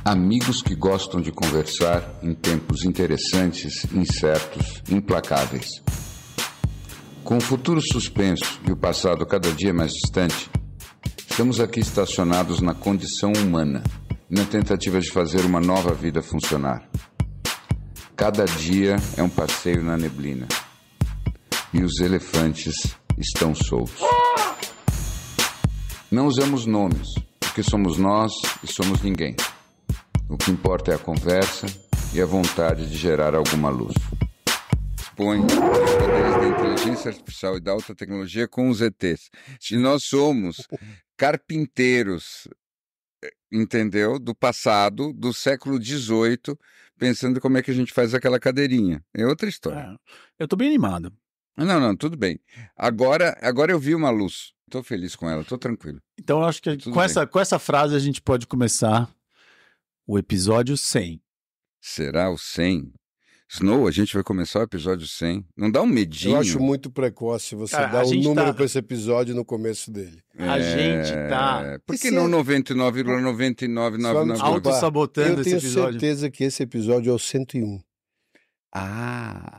Amigos que gostam de conversar em tempos interessantes, incertos, implacáveis. Com o futuro suspenso e o passado cada dia mais distante, estamos aqui estacionados na condição humana, na tentativa de fazer uma nova vida funcionar. Cada dia é um passeio na neblina. E os elefantes estão soltos. Não usamos nomes, porque somos nós e somos ninguém. O que importa é a conversa e a vontade de gerar alguma luz. Expõe os poderes da inteligência artificial e da alta tecnologia com os ETs. Se nós somos carpinteiros, entendeu? Do passado, do século XVIII, pensando como é que a gente faz aquela cadeirinha. É outra história. Eu tô bem animado. Não, tudo bem. Agora eu vi uma luz. Tô feliz com ela, tô tranquilo. Então eu acho que com essa frase a gente pode começar o episódio 100. Será o 100? Snow, a gente vai começar o episódio 100. Não dá um medinho? Eu acho muito precoce você dar um número para esse episódio no começo dele. A gente tá... Por que não 99,9999? Auto-sabotando esse episódio. Eu tenho certeza que esse episódio é o 101.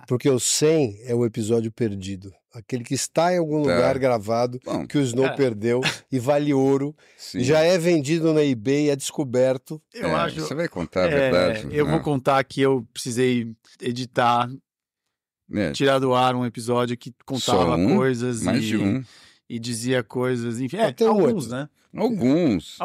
Porque o 100 é o episódio perdido. Aquele que está em algum lugar gravado, que o Snow perdeu e vale ouro. Sim. Já é vendido na eBay, é descoberto. Eu acho. Você vai contar a verdade? Eu vou contar que eu precisei editar, tirar do ar um episódio que contava coisas mais de um. E dizia coisas, enfim. Alguns, né? Alguns.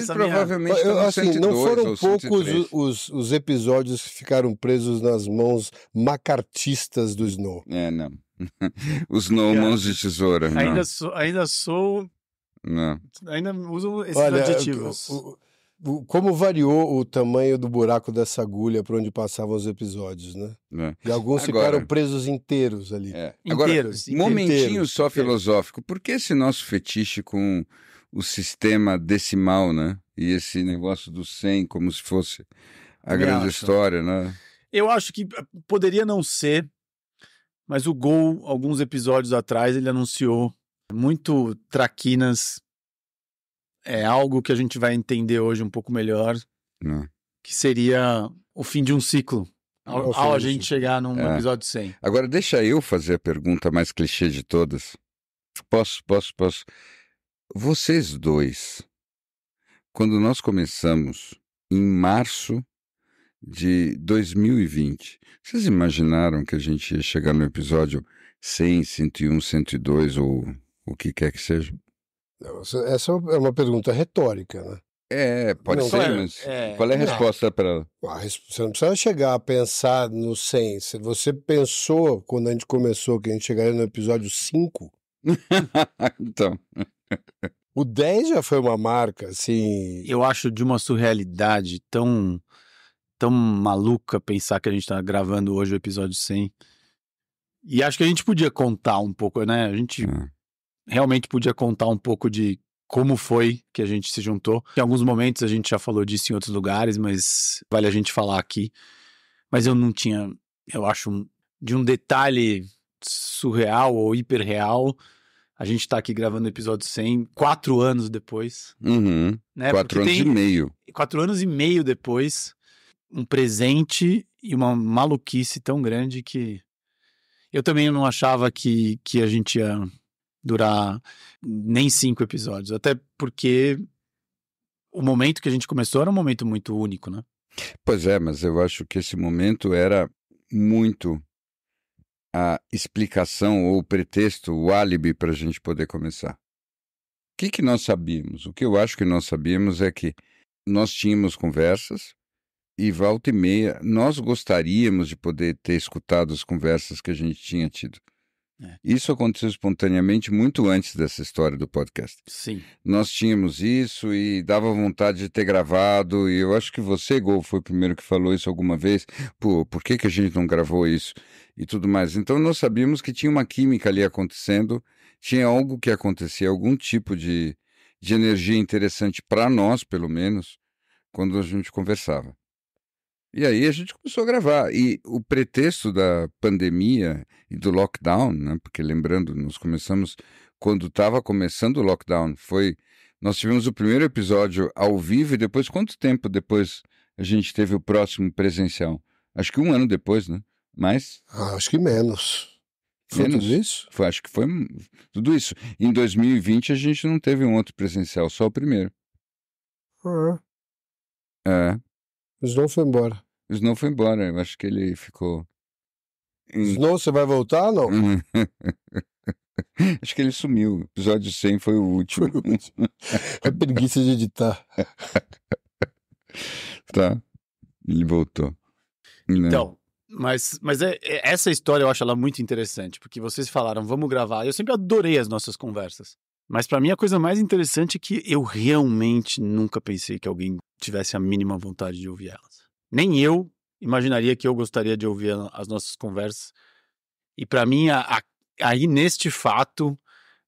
Provavelmente não foram poucos os episódios que ficaram presos nas mãos macartistas do Snow. Não. Os mãos de tesoura. Ainda sou. Não. Ainda uso esses adjetivos. Como variou o tamanho do buraco dessa agulha por onde passavam os episódios, né? E alguns ficaram presos inteiros ali. Inteiros. Momentinho só filosófico. Por que esse nosso fetiche com o sistema decimal, né? E esse negócio do 100 como se fosse a grande história, né? Eu acho que poderia não ser, mas o Gol, alguns episódios atrás, ele anunciou muito traquinas. É algo que a gente vai entender hoje um pouco melhor, que seria o fim de um ciclo, ao a gente chegar num episódio 100. Agora, deixa eu fazer a pergunta mais clichê de todas. Posso? Vocês dois, quando nós começamos, em março de 2020, vocês imaginaram que a gente ia chegar no episódio 100, 101, 102 ou o que quer que seja? Essa é uma pergunta retórica, né? Pode ser, mas qual é a resposta para ela? Você não precisa chegar a pensar no 100. Se você pensou, quando a gente começou, que a gente chegaria no episódio 5... Então... O 10 já foi uma marca, assim... Eu acho de uma surrealidade tão maluca pensar que a gente tá gravando hoje o episódio 100. E acho que a gente podia contar um pouco, né? A gente... realmente podia contar um pouco de como foi que a gente se juntou. Em alguns momentos a gente já falou disso em outros lugares, mas vale a gente falar aqui. Mas eu não tinha, eu acho, de um detalhe surreal ou hiperreal, a gente tá aqui gravando o episódio 100, 4 anos depois. Né? 4 anos e meio. 4 anos e meio depois, um presente e uma maluquice tão grande que eu também não achava que a gente ia durar nem 5 episódios, até porque o momento que a gente começou era um momento muito único, né? Pois é, mas eu acho que esse momento era muito a explicação ou o pretexto, o álibi para a gente poder começar. O que nós sabíamos? O que eu acho que nós sabíamos é que nós tínhamos conversas e volta e meia nós gostaríamos de poder ter escutado as conversas que a gente tinha tido. Isso aconteceu espontaneamente muito antes dessa história do podcast. Sim. Nós tínhamos isso e dava vontade de ter gravado, e eu acho que você, Gol, foi o primeiro que falou isso alguma vez. Pô, por que a gente não gravou isso? E tudo mais. Então nós sabíamos que tinha uma química ali acontecendo, tinha algo que acontecia, algum tipo de energia interessante para nós, pelo menos, quando a gente conversava. E aí a gente começou a gravar. E o pretexto da pandemia e do lockdown, né? Porque lembrando, nós começamos, quando estava começando o lockdown, nós tivemos o primeiro episódio ao vivo e depois, quanto tempo depois a gente teve o próximo presencial? Acho que 1 ano depois, né? Mais? Acho que menos. Foi tudo isso? Acho que foi tudo isso. Em 2020 a gente não teve um outro presencial, só o primeiro. O Snow foi embora. O Snow foi embora, eu acho que ele ficou... Snow, você vai voltar ou não? Acho que ele sumiu. O episódio 100 foi o último. É preguiça de editar. Tá, ele voltou. Então, mas essa história eu acho ela muito interessante, porque vocês falaram, vamos gravar. Eu sempre adorei as nossas conversas. Mas pra mim a coisa mais interessante é que eu realmente nunca pensei que alguém tivesse a mínima vontade de ouvir elas. Nem eu imaginaria que eu gostaria de ouvir as nossas conversas. E pra mim, aí neste fato,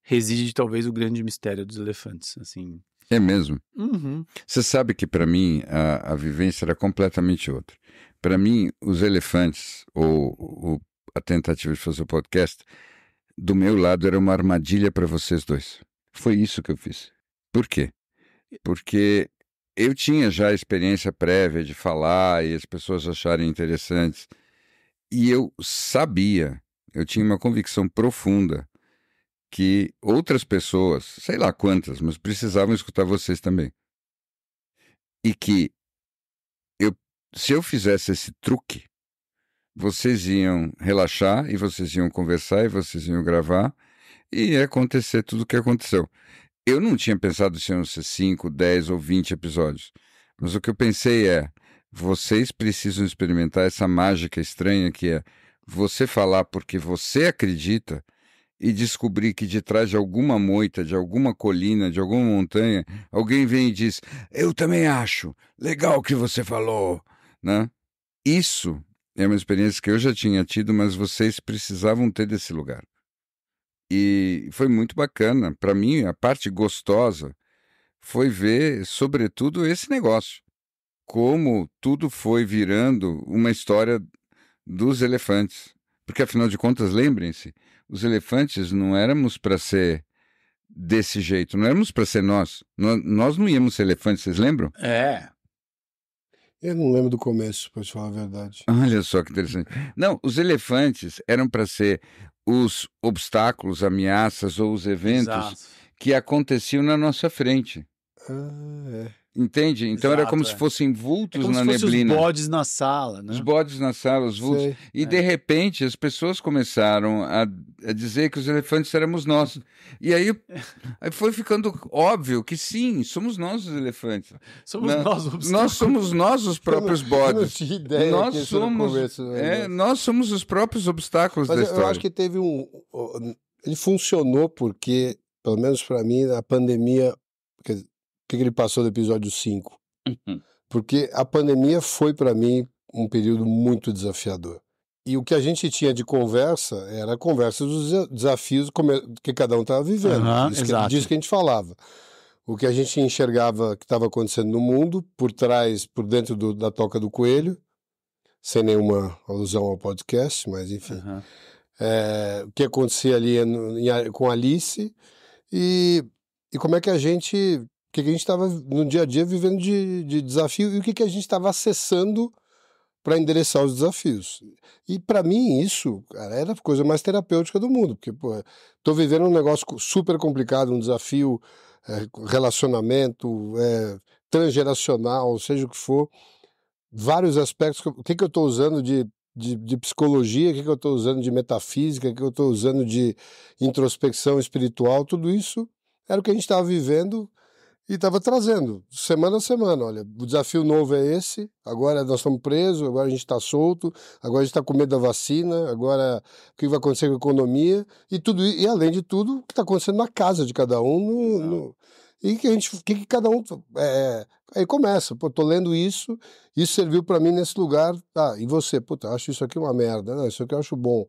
reside talvez o grande mistério dos elefantes, assim. É mesmo? Uhum. Você sabe que para mim a vivência era completamente outra. Para mim, os elefantes, ou a tentativa de fazer o podcast, do meu lado era uma armadilha para vocês dois. Foi isso que eu fiz. Por quê? Porque eu tinha já a experiência prévia de falar e as pessoas acharem interessantes. E eu sabia, eu tinha uma convicção profunda que outras pessoas, sei lá quantas, mas precisavam escutar vocês também. E que se eu fizesse esse truque, vocês iam relaxar e vocês iam conversar e vocês iam gravar e ia acontecer tudo o que aconteceu. Eu não tinha pensado se iam ser 5, 10 ou 20 episódios, mas o que eu pensei é, vocês precisam experimentar essa mágica estranha que é você falar porque você acredita e descobrir que de trás de alguma moita, de alguma colina, de alguma montanha, alguém vem e diz, eu também acho, legal o que você falou, né? Isso é uma experiência que eu já tinha tido, mas vocês precisavam ter desse lugar. E foi muito bacana. Para mim, a parte gostosa foi ver, sobretudo, esse negócio. Como tudo foi virando uma história dos elefantes. Porque, afinal de contas, lembrem-se, os elefantes não éramos para ser desse jeito, não éramos para ser nós. Nós não íamos ser elefantes, vocês lembram? Eu não lembro do começo, pra te falar a verdade. Olha só que interessante. Não, os elefantes eram para ser os obstáculos, ameaças ou os eventos que aconteciam na nossa frente. Entende? Então era como se fossem vultos na neblina. Os bodes na sala, né? Os bodes na sala, os vultos. Sei. E de repente as pessoas começaram a dizer que os elefantes éramos nós. E aí foi ficando óbvio que sim, somos nós os elefantes. Somos nós os Nós somos nós os próprios bodes. Eu não tinha ideia nós somos, nós somos os próprios obstáculos da história. Eu acho que teve ele funcionou porque, pelo menos para mim, a pandemia... Por que ele passou do episódio 5? Porque a pandemia foi, para mim, um período muito desafiador. E o que a gente tinha de conversa era a conversa dos desafios que cada um estava vivendo. Disso que a gente falava. O que a gente enxergava que estava acontecendo no mundo, por trás, por dentro da toca do coelho, sem nenhuma alusão ao podcast, mas enfim. O que acontecia ali com Alice e como é que a gente... O que a gente estava no dia a dia vivendo de desafio e o que a gente estava acessando para endereçar os desafios. E para mim isso, cara, era a coisa mais terapêutica do mundo, porque estou vivendo um negócio super complicado, um desafio, relacionamento, transgeracional, seja o que for, vários aspectos. O que eu estou usando de psicologia, o que eu estou usando de metafísica, o que eu estou usando de introspecção espiritual, tudo isso era o que a gente estava vivendo. E estava trazendo, semana a semana, olha, o desafio novo é esse, agora nós estamos presos, agora a gente está solto, agora a gente está com medo da vacina, agora o que vai acontecer com a economia, e além de tudo, o que está acontecendo na casa de cada um, e que cada um... aí começa, tô lendo isso serviu para mim nesse lugar, e você? Acho isso aqui uma merda, não, isso aqui eu acho bom.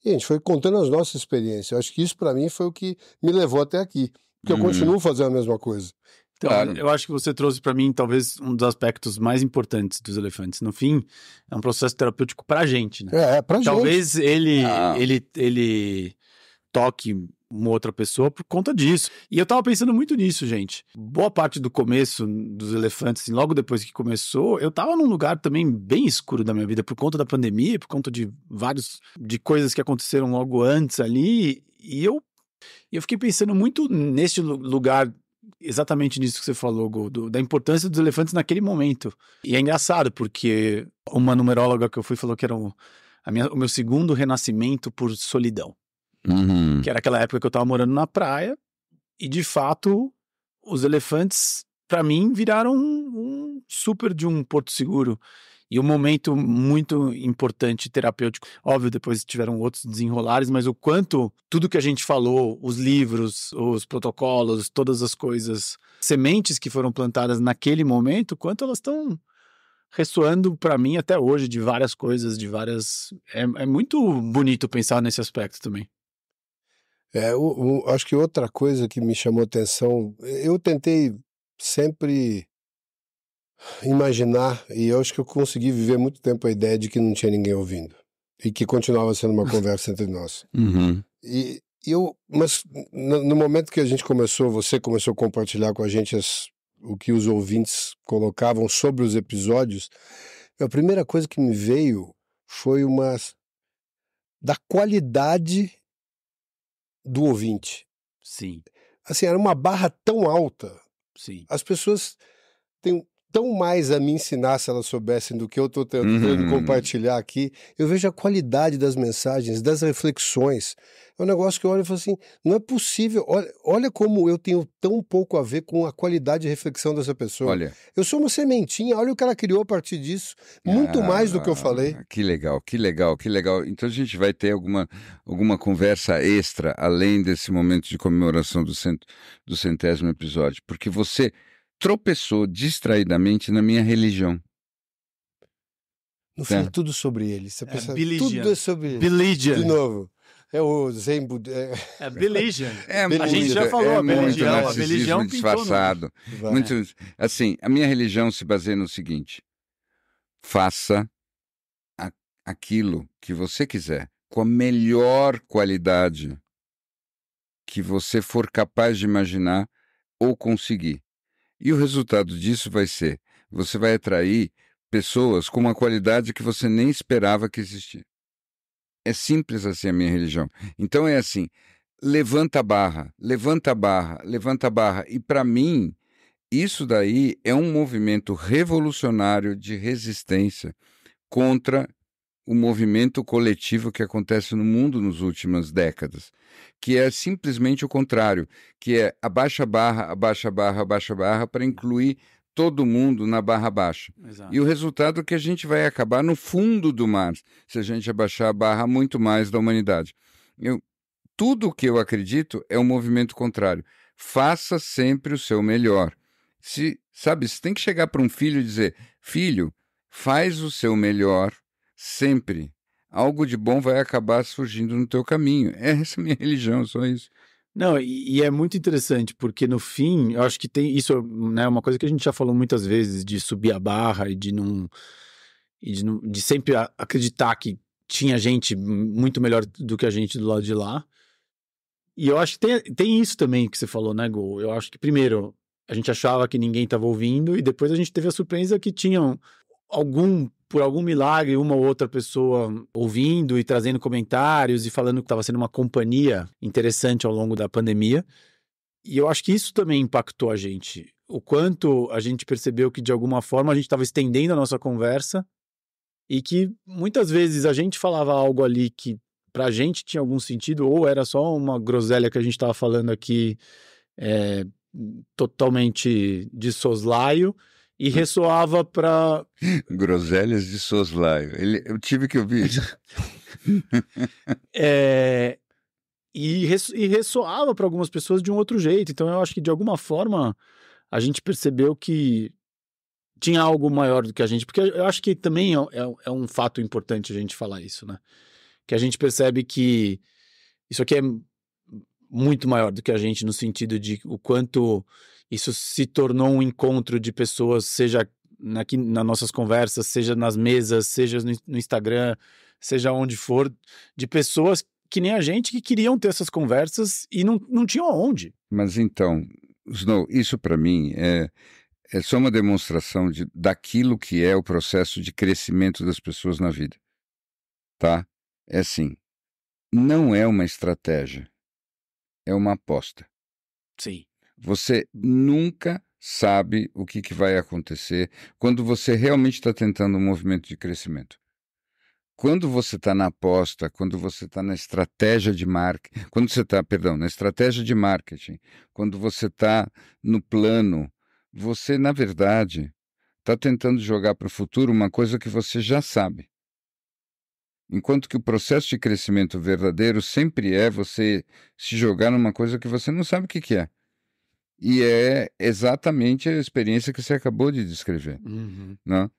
E a gente foi contando as nossas experiências, eu acho que isso para mim foi o que me levou até aqui, porque eu continuo fazendo a mesma coisa. Então, claro. Eu acho que você trouxe para mim, talvez, um dos aspectos mais importantes dos elefantes. No fim, é um processo terapêutico pra gente, né? Pra gente. Talvez ele toque uma outra pessoa por conta disso. E eu tava pensando muito nisso, gente. Boa parte do começo dos elefantes, assim, logo depois que começou, eu tava num lugar também bem escuro da minha vida, por conta da pandemia, por conta de de coisas que aconteceram logo antes ali, e eu fiquei pensando muito nesse lugar, exatamente nisso que você falou, Gol, da importância dos elefantes naquele momento. E é engraçado, porque uma numeróloga que eu fui falou que era o meu segundo renascimento por solidão. Uhum. Que era aquela época que eu tava morando na praia, e de fato, os elefantes, pra mim, viraram um super de um porto seguro. E um momento muito importante, terapêutico. Óbvio, depois tiveram outros desenrolares, mas o quanto tudo que a gente falou, os livros, os protocolos, todas as coisas, sementes que foram plantadas naquele momento, quanto elas estão ressoando para mim até hoje de várias coisas, de várias... É muito bonito pensar nesse aspecto também. Acho que outra coisa que me chamou atenção, eu tentei sempre imaginar, e eu acho que eu consegui viver muito tempo a ideia de que não tinha ninguém ouvindo, e que continuava sendo uma conversa entre nós. Uhum. Mas no momento que a gente você começou a compartilhar com a gente o que os ouvintes colocavam sobre os episódios, a primeira coisa que me veio foi da qualidade do ouvinte. Sim. Assim, era uma barra tão alta. Sim. As pessoas têm tão mais a me ensinar se elas soubessem do que eu estou tentando compartilhar aqui. Eu vejo a qualidade das mensagens, das reflexões. É um negócio que eu olho e falo assim, não é possível. Olha como eu tenho tão pouco a ver com a qualidade de reflexão dessa pessoa. Olha, eu sou uma sementinha, olha o que ela criou a partir disso. Muito mais do que eu falei. Que legal, que legal, que legal. Então a gente vai ter alguma conversa extra, além desse momento de comemoração do 100º episódio. Porque você tropeçou distraidamente na minha religião. No fim, é tudo sobre ele. Você pensa, Biligian. Tudo é sobre ele. Biligian. De novo. É o Zen Biligian. A gente já falou a religião. A religião disfarçado. Muito, assim, a minha religião se baseia no seguinte: faça aquilo que você quiser com a melhor qualidade que você for capaz de imaginar ou conseguir. E o resultado disso vai ser, você vai atrair pessoas com uma qualidade que você nem esperava que existia. É simples assim a minha religião. Então é assim, levanta a barra, levanta a barra, levanta a barra. E para mim, isso daí é um movimento revolucionário de resistência contra o movimento coletivo que acontece no mundo nas últimas décadas, que é simplesmente o contrário, que é abaixa a barra, abaixa a barra, abaixa a barra, para incluir todo mundo na barra baixa. Exato. E o resultado é que a gente vai acabar no fundo do mar, se a gente abaixar a barra muito mais da humanidade. Tudo o que eu acredito é um movimento contrário. Faça sempre o seu melhor. Você tem que chegar para um filho e dizer, filho, faz o seu melhor sempre. Algo de bom vai acabar surgindo no teu caminho. Essa é a minha religião, só isso. Não, e é muito interessante, porque no fim, eu acho que tem isso, né, uma coisa que a gente já falou muitas vezes, de subir a barra e de sempre acreditar que tinha gente muito melhor do que a gente do lado de lá. E eu acho que tem isso também que você falou, né, Gol? Eu acho que, primeiro, a gente achava que ninguém estava ouvindo, e depois a gente teve a surpresa que tinham por algum milagre, uma ou outra pessoa ouvindo e trazendo comentários e falando que estava sendo uma companhia interessante ao longo da pandemia. E eu acho que isso também impactou a gente. O quanto a gente percebeu que, de alguma forma, a gente estava estendendo a nossa conversa e que, muitas vezes, a gente falava algo ali que, pra gente, tinha algum sentido, ou era só uma groselha que a gente estava falando aqui totalmente de soslaio, e ressoava para... Groselhas de soslaio. Eu tive que ouvir isso. E ressoava para algumas pessoas de um outro jeito. Então eu acho que, de alguma forma, a gente percebeu que tinha algo maior do que a gente. Porque eu acho que também é um fato importante a gente falar isso, né? Que a gente percebe que isso aqui muito maior do que a gente, no sentido de o quanto isso se tornou um encontro de pessoas, seja aqui nas nossas conversas, seja nas mesas, seja no Instagram, seja onde for, de pessoas que nem a gente que queriam ter essas conversas e não tinham aonde. Mas então, Snow, isso para mim é só uma demonstração daquilo que é o processo de crescimento das pessoas na vida, tá? É assim, não é uma estratégia, é uma aposta. Sim. Você nunca sabe o que vai acontecer quando você realmente está tentando um movimento de crescimento. Quando você está na aposta, quando você está na estratégia de marketing, na estratégia de marketing, quando você está no plano, você, na verdade, está tentando jogar para o futuro uma coisa que você já sabe. Enquanto que o processo de crescimento verdadeiro sempre é você se jogar numa coisa que você não sabe o que é. E é exatamente a experiência que você acabou de descrever. Uhum.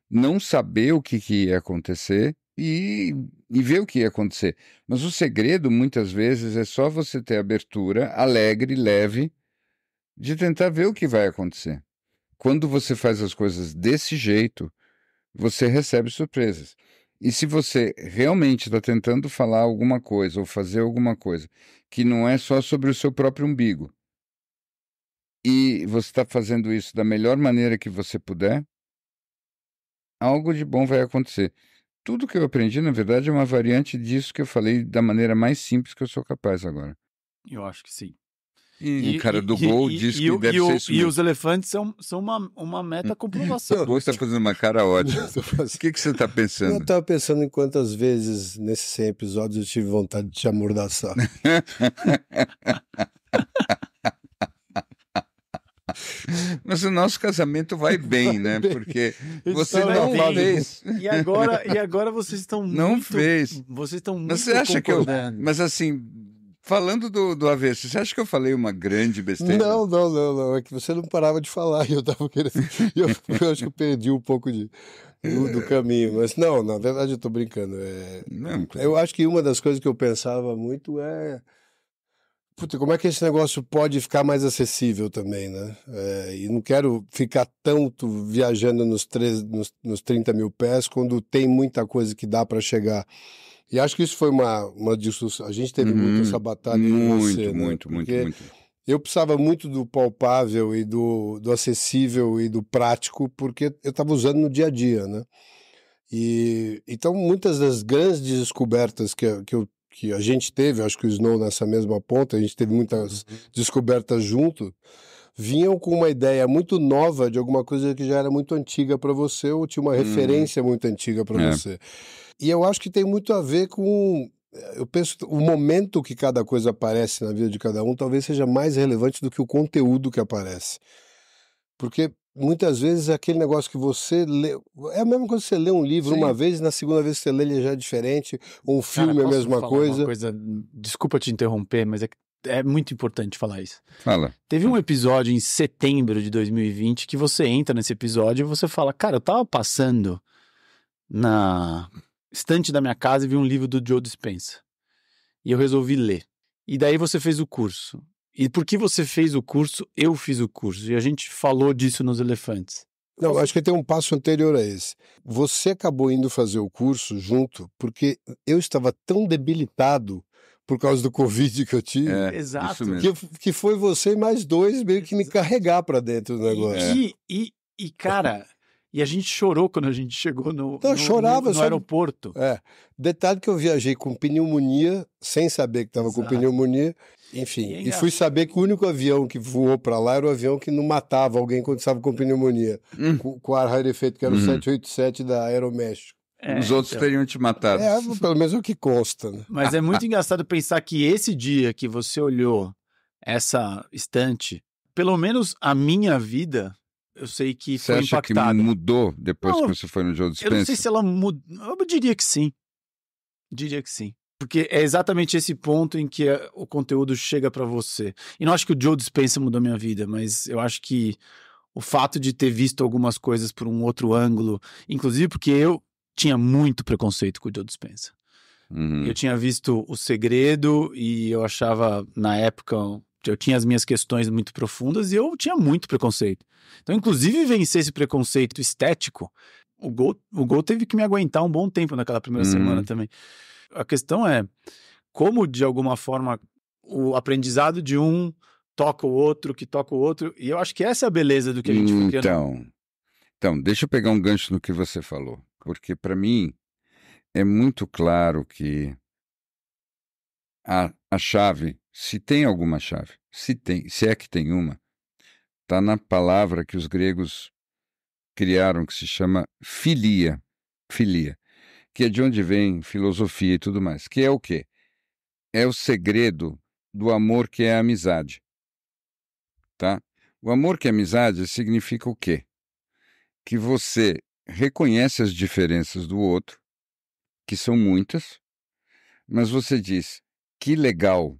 Não saber o que ia acontecer e ver o que ia acontecer. Mas o segredo, muitas vezes, é só você ter abertura, alegre, leve, de tentar ver o que vai acontecer. Quando você faz as coisas desse jeito, você recebe surpresas. E se você realmente está tentando falar alguma coisa ou fazer alguma coisa que não é só sobre o seu próprio umbigo, e você está fazendo isso da melhor maneira que você puder, algo de bom vai acontecer. Tudo que eu aprendi, na verdade, é uma variante disso que eu falei da maneira mais simples que eu sou capaz agora. Eu acho que sim. E o cara do Gol diz que deve ser isso mesmo. E os elefantes são uma meta comprovação. Você está fazendo uma cara ótima. O que você está pensando? Eu estava pensando em quantas vezes nesses 100 episódios eu tive vontade de te amordaçar. Mas o nosso casamento vai bem, né? Porque você não fez. E agora vocês estão muito... Não fez. Vocês estão muito Mas você acha que Mas assim, falando do avesso, você acha que eu falei uma grande besteira? Não. É que você não parava de falar e eu estava querendo... Eu acho que eu perdi um pouco do caminho. Mas não, na verdade eu estou brincando. Não, claro. Eu acho que uma das coisas que eu pensava muito é... Puta, como é que esse negócio pode ficar mais acessível também, né? E não quero ficar tanto viajando nos 30 mil pés quando tem muita coisa que dá para chegar. E acho que isso foi uma discussão. A gente teve muito essa batalha. Muito. Eu precisava muito do palpável e do acessível e do prático, porque eu estava usando no dia a dia, né? Então, muitas das grandes descobertas que a gente teve, acho que o Snow nessa mesma ponta, a gente teve muitas descobertas junto, vinham com uma ideia muito nova de alguma coisa que já era muito antiga para você ou tinha uma referência muito antiga para você. E eu acho que tem muito a ver com... Eu penso que o momento que cada coisa aparece na vida de cada um talvez seja mais relevante do que o conteúdo que aparece. Porque muitas vezes aquele negócio que você lê... É a mesma coisa que você lê um livro uma vez e na segunda vez que você lê ele já é diferente, ou um filme é a mesma coisa. Desculpa te interromper, mas é muito importante falar isso. Fala. Teve um episódio em setembro de 2020 que você entra nesse episódio e você fala, cara, eu tava passando na estante da minha casa e vi um livro do Joe Dispenza. E eu resolvi ler. E daí você fez o curso. E porque você fez o curso, eu fiz o curso. E a gente falou disso nos Elefantes. Não, acho que tem um passo anterior a esse. Você acabou indo fazer o curso junto porque eu estava tão debilitado por causa do Covid que eu tive. Exato. Que foi você e mais dois meio que me carregar para dentro do negócio. E cara... E a gente chorou quando a gente chegou no aeroporto. Detalhe que eu viajei com pneumonia, sem saber que estava com pneumonia. Enfim, e fui saber que o único avião que voou para lá era o avião que não matava alguém quando estava com pneumonia. Com ar rarefeito, que era o 787 da Aeroméxico. Os outros teriam te matado. Pelo menos é o que consta. Né? Mas é muito engraçado pensar que esse dia que você olhou essa estante, pelo menos a minha vida... Eu sei que foi impactada. Você acha que mudou depois que você foi no Joe Dispenza? Eu não sei se ela mudou. Eu diria que sim. Porque é exatamente esse ponto em que o conteúdo chega pra você. E não acho que o Joe Dispenza mudou minha vida, mas eu acho que o fato de ter visto algumas coisas por um outro ângulo, inclusive porque eu tinha muito preconceito com o Joe Dispenza. Eu tinha visto O Segredo e eu achava, na época, eu tinha as minhas questões muito profundas e eu tinha muito preconceito. Então, inclusive, vencer esse preconceito estético, o Gol teve que me aguentar um bom tempo naquela primeira semana também. A questão é como, de alguma forma, o aprendizado de um toca o outro, que toca o outro, e eu acho que essa é a beleza do que a gente foi criando. Então, deixa eu pegar um gancho no que você falou, porque para mim é muito claro que a chave, se tem alguma chave, se é que tem uma, está na palavra que os gregos criaram, que se chama filia, que é de onde vem filosofia e tudo mais, que é o quê? É o segredo do amor que é a amizade, tá? O amor que é amizade significa o quê? Que você reconhece as diferenças do outro, que são muitas, mas você diz, que legal,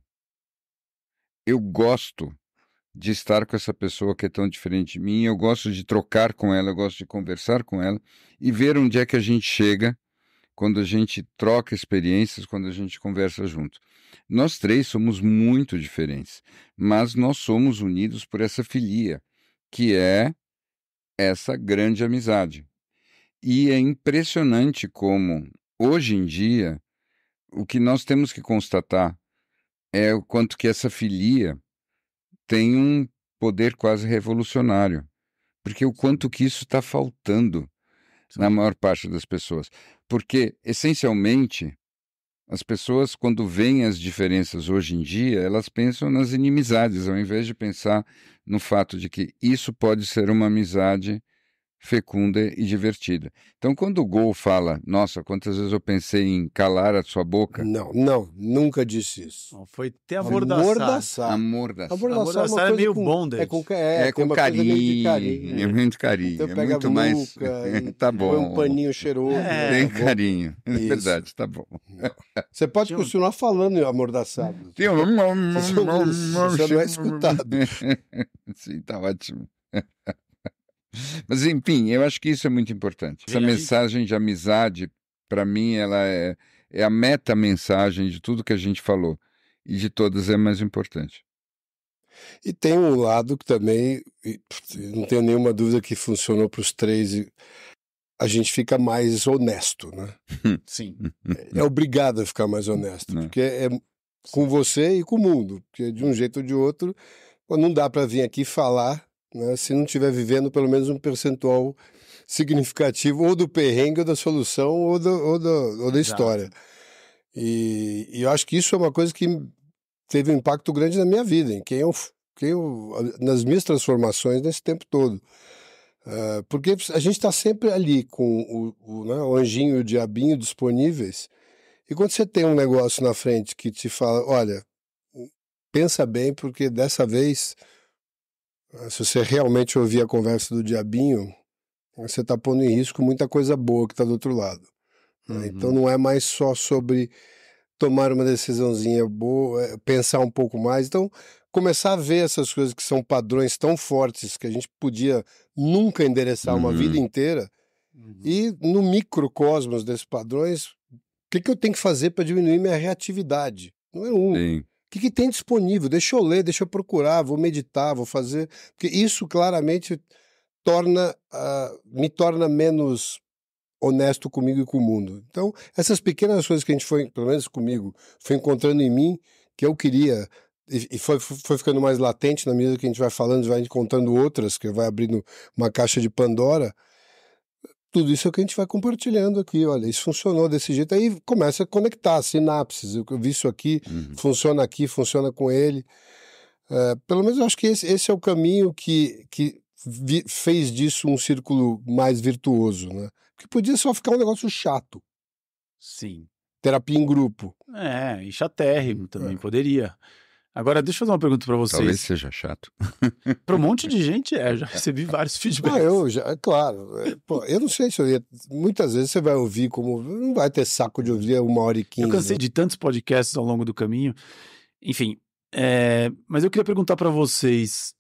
eu gosto de estar com essa pessoa que é tão diferente de mim, eu gosto de trocar com ela, eu gosto de conversar com ela e ver onde é que a gente chega quando a gente troca experiências, quando a gente conversa junto. Nós três somos muito diferentes, mas nós somos unidos por essa filia, que é essa grande amizade. E é impressionante como, hoje em dia, o que nós temos que constatar é o quanto que essa filia tem um poder quase revolucionário. Porque o quanto que isso está faltando na maior parte das pessoas. Porque, essencialmente, as pessoas, quando veem as diferenças hoje em dia, elas pensam nas inimizades, ao invés de pensar no fato de que isso pode ser uma amizade fecunda e divertida. Então, quando o Gol fala, nossa, quantas vezes eu pensei em calar a sua boca? Não, nunca disse isso. Não, foi ter amordaçar. Amordaçar é meio bondage. É com carinho. É muito carinho. Então é pega muito a mais... tá bom. Põe um paninho cheiroso. Tem carinho. É verdade, tá bom. Você pode continuar falando em amordaçado. Você não é escutado. Sim, tá ótimo. Mas, enfim, eu acho que isso é muito importante. Essa mensagem de amizade, para mim, ela é a meta-mensagem de tudo que a gente falou. E de todas é mais importante. E tem um lado que também, não tenho nenhuma dúvida que funcionou para os três, a gente fica mais honesto, né? Sim. É obrigado a ficar mais honesto, porque é com você e com o mundo. Porque de um jeito ou de outro, não dá para vir aqui falar, né, se não estiver vivendo pelo menos um percentual significativo ou do perrengue, ou da solução, ou da história. E eu acho que isso é uma coisa que teve um impacto grande na minha vida, em nas minhas transformações nesse tempo todo. Porque a gente está sempre ali com o anjinho e o diabinho disponíveis, e quando você tem um negócio na frente que te fala, olha, pensa bem, porque dessa vez, se você realmente ouvir a conversa do diabinho, você está pondo em risco muita coisa boa que está do outro lado. Então não é mais só sobre tomar uma decisãozinha boa, pensar um pouco mais. Então, começar a ver essas coisas que são padrões tão fortes que a gente podia nunca endereçar uma vida inteira, e no microcosmos desses padrões, o que eu tenho que fazer para diminuir minha reatividade? Número um. Sim. O que tem disponível? Deixa eu ler, deixa eu procurar, vou meditar, vou fazer... Porque isso claramente me torna menos honesto comigo e com o mundo. Então, essas pequenas coisas que a gente foi, pelo menos comigo, foi encontrando em mim, que eu queria, e foi ficando mais latente na medida que a gente vai falando, vai encontrando outras, que vai abrindo uma caixa de Pandora. Tudo isso é o que a gente vai compartilhando aqui, olha, isso funcionou desse jeito, aí começa a conectar sinapses, eu vi isso aqui, funciona aqui, funciona com ele. Pelo menos eu acho que esse é o caminho que fez disso um círculo mais virtuoso, né? Porque podia só ficar um negócio chato. Sim. Terapia em grupo. E chatérrimo também, poderia. Agora, deixa eu fazer uma pergunta para vocês. Talvez seja chato. Para um monte de gente já recebi vários feedbacks. Claro. Eu não sei se eu ia... Muitas vezes você vai ouvir como... Não vai ter saco de ouvir 1h15. Eu cansei de tantos podcasts ao longo do caminho. Enfim, mas eu queria perguntar para vocês...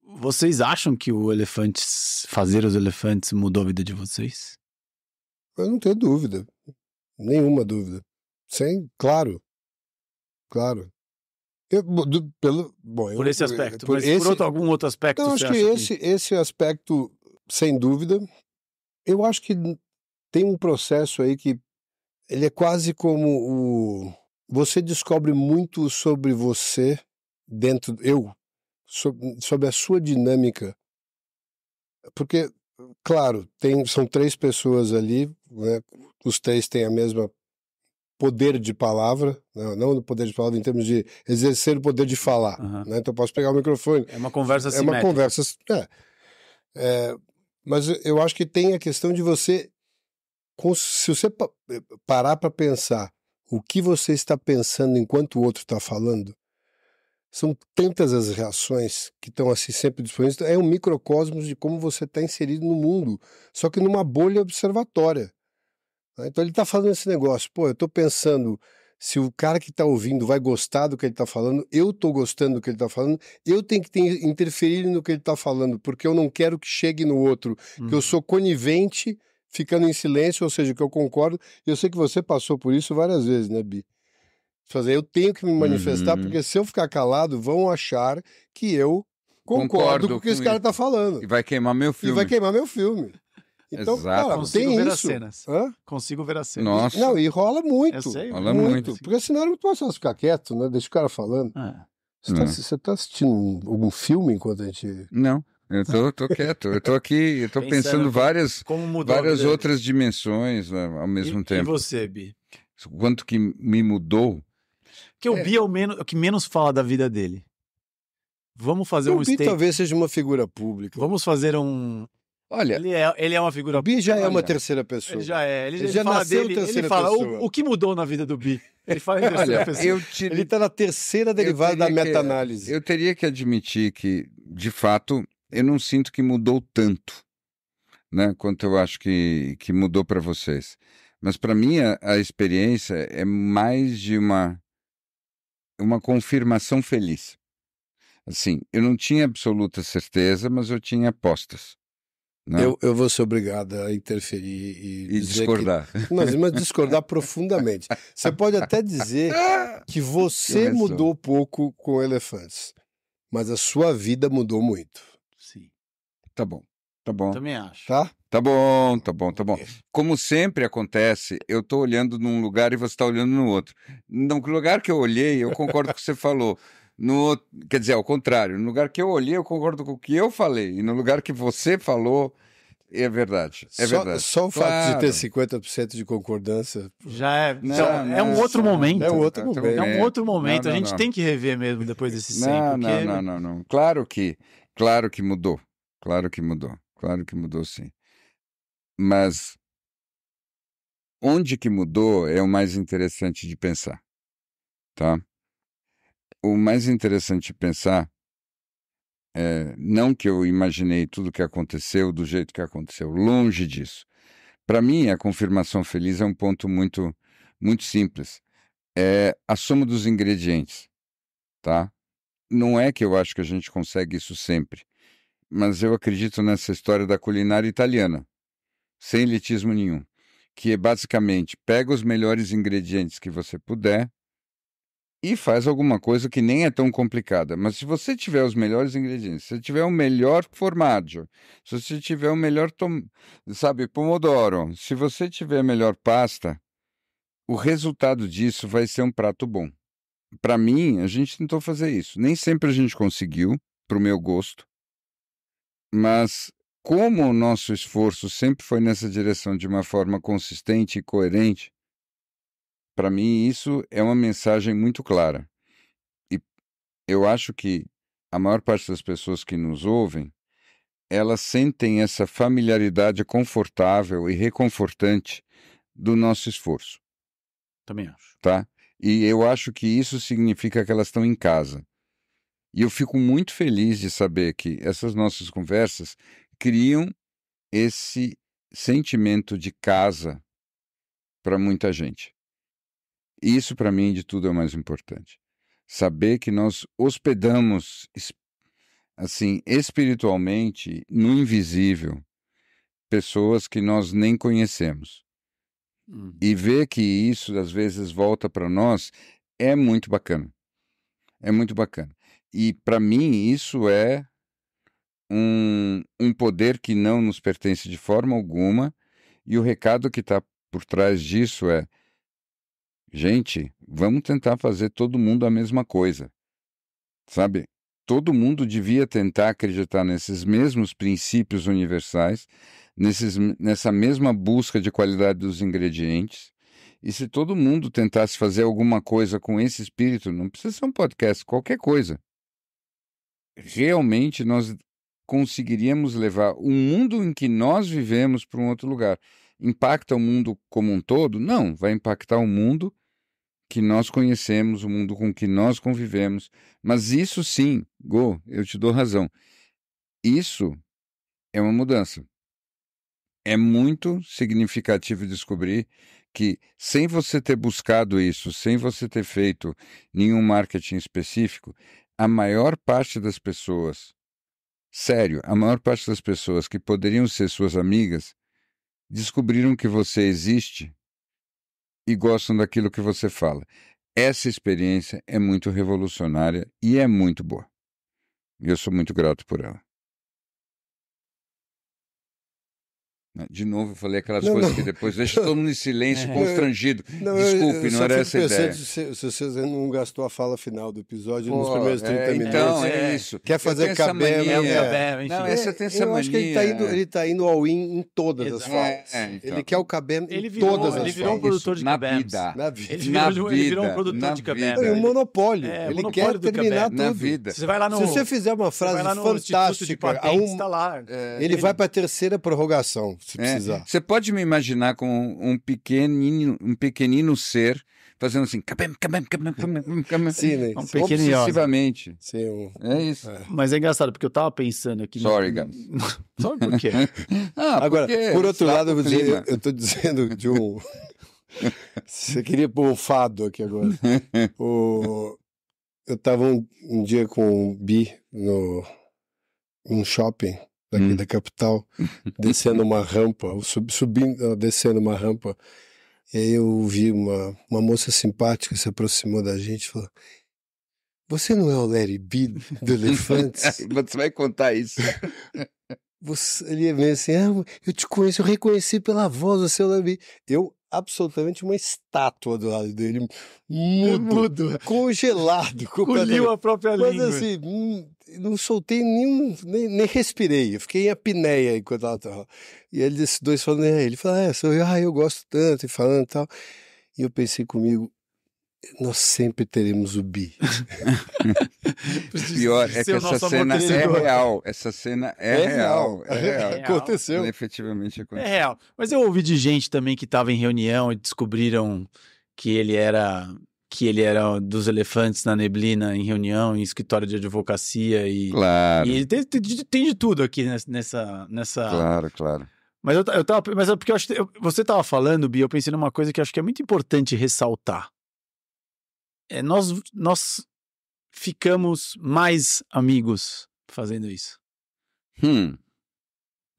Vocês acham que fazer os elefantes mudou a vida de vocês? Eu não tenho dúvida. Nenhuma dúvida. Sim, claro. Claro. Por esse aspecto, mas algum outro aspecto? Não, acho que esse aspecto, sem dúvida, eu acho que tem um processo aí que ele é quase como você descobre muito sobre você dentro, sobre a sua dinâmica, porque, claro, são 3 pessoas ali, né? Os 3 têm a mesma poder de palavra, não o poder de palavra em termos de exercer o poder de falar, né? Então eu posso pegar o microfone. É uma conversa simétrica. É uma conversa. Mas eu acho que tem a questão de você, se você parar para pensar o que você está pensando enquanto o outro está falando, são tantas as reações que estão assim sempre disponíveis. É um microcosmos de como você está inserido no mundo, só que numa bolha observatória. Então ele está falando esse negócio, eu estou pensando se o cara que está ouvindo vai gostar do que ele está falando, eu estou gostando do que ele está falando, eu tenho que interferir no que ele está falando, porque eu não quero que chegue no outro, que eu sou conivente, ficando em silêncio, ou seja, que eu concordo, e eu sei que você passou por isso várias vezes, né, Bi? Eu tenho que me manifestar, porque se eu ficar calado, vão achar que eu concordo com o que esse cara está falando. E vai queimar meu filme. Então, exato. Cara, consigo ver as cenas. Hã? Consigo ver as cenas. Nossa. Não, e rola muito. Eu sei, rola muito. Porque senão é muito mais fácil ficar quieto, né? Deixa o cara falando. Você tá assistindo algum filme enquanto a gente... Não, eu tô quieto. Eu tô aqui, eu tô pensando várias outras dimensões, né, ao mesmo tempo. E você, Bi? Quanto que me mudou? Porque o Bi é o que menos fala da vida dele. Vamos fazer o Bi talvez seja uma figura pública. Vamos fazer um... Olha, ele é uma figura... O Bi já é uma terceira pessoa. Ele já é. Ele já fala nasceu dele, terceira ele fala pessoa. O que mudou na vida do Bi. Ele fala em terceira pessoa. Ele está na terceira derivada da meta-análise. Eu teria que admitir que, de fato, eu não sinto que mudou tanto, né, quanto eu acho que mudou para vocês. Mas para mim a experiência é mais de uma confirmação feliz. Assim, eu não tinha absoluta certeza, mas eu tinha apostas. Eu vou ser obrigado a interferir e discordar. Mas discordar profundamente. Você pode até dizer que você mudou pouco com elefantes, mas a sua vida mudou muito. Sim. Tá bom. Também acho. Tá bom. Como sempre acontece, eu tô olhando num lugar e você tá olhando no outro. No lugar que eu olhei, eu concordo com o que você falou. Quer dizer, ao contrário, no lugar que eu olhei, eu concordo com o que eu falei. E no lugar que você falou, é verdade. Verdade. Só o fato de ter 50% de concordância... Já é... é um outro momento. É um outro momento. É um outro momento. A gente tem que rever mesmo depois desse 100. Não. Claro que mudou. Claro que mudou, sim. Mas onde que mudou é o mais interessante de pensar, tá? O mais interessante de pensar é não que eu imaginei tudo o que aconteceu do jeito que aconteceu, longe disso. Para mim, a confirmação feliz é um ponto muito, muito simples. É a soma dos ingredientes, tá? Não é que eu acho que a gente consegue isso sempre, mas eu acredito nessa história da culinária italiana, sem elitismo nenhum, que é basicamente pega os melhores ingredientes que você puder e faz alguma coisa que nem é tão complicada. Mas se você tiver os melhores ingredientes, se você tiver o melhor formaggio, se você tiver o melhor, pomodoro, se você tiver a melhor pasta, o resultado disso vai ser um prato bom. Para mim, a gente tentou fazer isso. Nem sempre a gente conseguiu, para o meu gosto, mas como o nosso esforço sempre foi nessa direção de uma forma consistente e coerente, para mim isso é uma mensagem muito clara. E eu acho que a maior parte das pessoas que nos ouvem, elas sentem essa familiaridade confortável e reconfortante do nosso esforço. Também acho. Tá? E eu acho que isso significa que elas estão em casa. E eu fico muito feliz de saber que essas nossas conversas criam esse sentimento de casa para muita gente. E isso, para mim, de tudo é o mais importante. Saber que nós hospedamos, assim, espiritualmente, no invisível, pessoas que nós nem conhecemos. E ver que isso, às vezes, volta para nós é muito bacana. É muito bacana. E, para mim, isso é um poder que não nos pertence de forma alguma. E o recado que está por trás disso é: gente, vamos tentar fazer todo mundo a mesma coisa. Sabe? Todo mundo devia tentar acreditar nesses mesmos princípios universais, nessa mesma busca de qualidade dos ingredientes. E se todo mundo tentasse fazer alguma coisa com esse espírito, não precisa ser um podcast, qualquer coisa, realmente nós conseguiríamos levar o mundo em que nós vivemos para um outro lugar. Impacta o mundo como um todo? Não, vai impactar o mundo que nós conhecemos, o mundo com que nós convivemos. Mas isso sim, eu te dou razão. Isso é uma mudança. É muito significativo descobrir que, sem você ter buscado isso, sem você ter feito nenhum marketing específico, a maior parte das pessoas, sério, a maior parte das pessoas que poderiam ser suas amigas, descobriram que você existe e gostam daquilo que você fala. Essa experiência é muito revolucionária e é muito boa. E eu sou muito grato por ela. De novo, eu falei aquelas coisas que depois deixa todo mundo em silêncio, constrangido. Desculpe, não era essa a ideia. Se você não gastou a fala final do episódio nos primeiros 30 minutos. Então, é isso. Quer fazer cabelo. Não, essa tem essa mania. Eu acho que ele tá indo all-in em todas as falas. Então. Ele quer o cabelo em todas as falas. Ele virou um produtor de cabelos. Na vida. Ele virou um produtor de cabelos. É um monopólio. Ele quer terminar tudo. Na vida. Se você fizer uma frase fantástica, ele vai para a terceira prorrogação. Se precisar. Você pode me imaginar com um pequenino ser fazendo assim, sim, né? obsessivamente. Sim, é isso. Mas é engraçado, porque eu tava pensando aqui... Sorry, guys. Sabe por quê? Agora, por outro lado, eu vou dizer, eu tô dizendo de um... Você queria pôr um fado aqui agora. Eu tava um dia com o Bi num shopping daqui da capital, descendo uma rampa, descendo uma rampa, e aí eu vi uma moça simpática se aproximou da gente e falou: "Você não é o Larry B do Elefantes?" Você vai contar isso. Ele ia ver assim: eu te conheço, eu reconheci pela voz, você é o Larry B. Eu, absolutamente uma estátua do lado dele, mudo. Congelado. Engoliu a própria língua. Mas assim, não soltei nem respirei. Eu fiquei em apneia enquanto ela estava. E eles dois falando, ele falou, sou eu gosto tanto, e falando e tal. E eu pensei comigo, nós sempre teremos o Bi. Pior é que essa cena é real. Essa cena é real. Aconteceu. Efetivamente aconteceu. É real. Mas eu ouvi de gente também que estava em reunião e descobriram que ele era dos elefantes na neblina em reunião, em escritório de advocacia. Claro. E tem de tudo aqui nessa... Claro. Mas é porque você estava falando, Bi, eu pensei numa coisa que eu acho que é muito importante ressaltar. Nós ficamos mais amigos fazendo isso.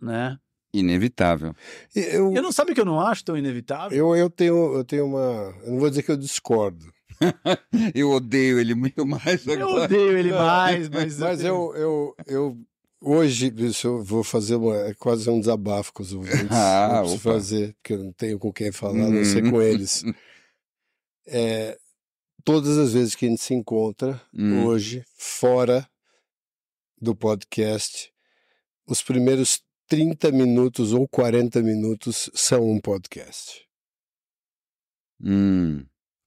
Né? Inevitável. Eu não sabe que eu não acho tão inevitável? Eu tenho uma... Eu não vou dizer que eu discordo. Eu odeio ele muito mais agora. Eu odeio ele mais, mas eu hoje, isso eu vou fazer quase um desabafo com os ouvintes. Eu preciso fazer, porque eu não tenho com quem falar, não sei com eles. Todas as vezes que a gente se encontra hoje, fora do podcast, os primeiros 30 minutos ou 40 minutos são um podcast.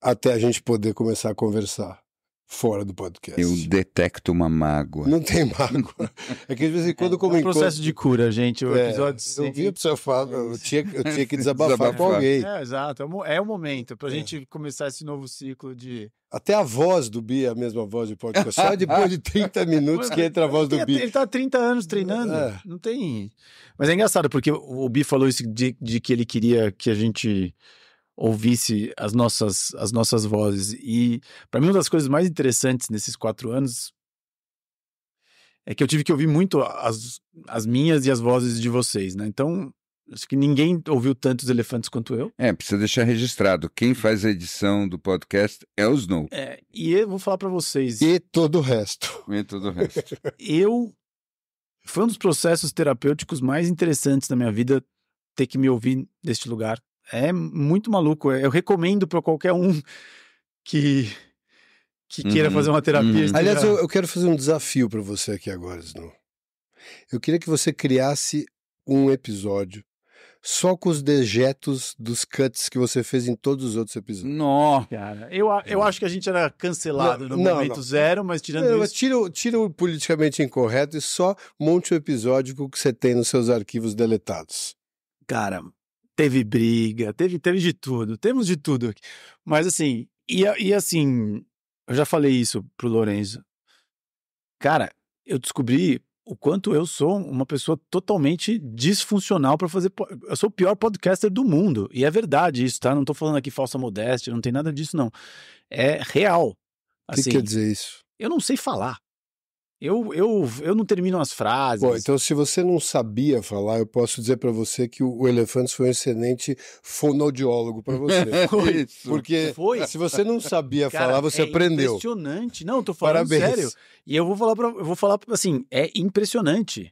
Até a gente poder começar a conversar fora do podcast. Eu detecto uma mágoa. Não tem mágoa. É que às vezes quando é um processo de cura, gente. O episódio eu vi a pessoa falar, eu tinha que desabafar com alguém. Exato. É o momento pra gente começar esse novo ciclo de... Até a voz do Bi é a mesma voz de podcast. Só depois de 30 minutos que entra a voz do Bi. Ele tá há 30 anos treinando. Não tem... Mas é engraçado, porque o Bi falou isso de que ele queria que a gente ouvisse as nossas vozes. E para mim uma das coisas mais interessantes nesses 4 anos é que eu tive que ouvir muito as minhas e as vozes de vocês, né? Então Acho que ninguém ouviu tantos elefantes quanto eu. Precisa deixar registrado. Quem faz a edição do podcast é o Snow. E eu vou falar pra vocês... E todo o resto. Foi um dos processos terapêuticos mais interessantes da minha vida ter que me ouvir deste lugar. É muito maluco. Eu recomendo pra qualquer um que queira fazer uma terapia. Aliás, eu quero fazer um desafio pra você aqui agora, Snow. Eu queria que você criasse um episódio só com os dejetos dos cuts que você fez em todos os outros episódios. Nossa, cara. Eu acho que a gente era cancelado no momento zero, mas tirando isso... Tira o politicamente incorreto e só monte um episódio com o que você tem nos seus arquivos deletados. Cara, teve briga, teve de tudo. Temos de tudo aqui. Mas assim, e assim, eu já falei isso pro Lorenzo. Cara, eu descobri o quanto eu sou uma pessoa totalmente disfuncional para fazer... Eu sou o pior podcaster do mundo. E é verdade isso, tá? Não tô falando aqui falsa modéstia, não tem nada disso, não. É real. O que quer dizer isso? Eu não sei falar. Eu não termino as frases. Bom, então se você não sabia falar, eu posso dizer para você que o Elefantes foi um excelente fonoaudiólogo para você. Porque se você não sabia falar, você aprendeu. É impressionante. Não, eu tô falando sério. E eu vou falar assim, é impressionante.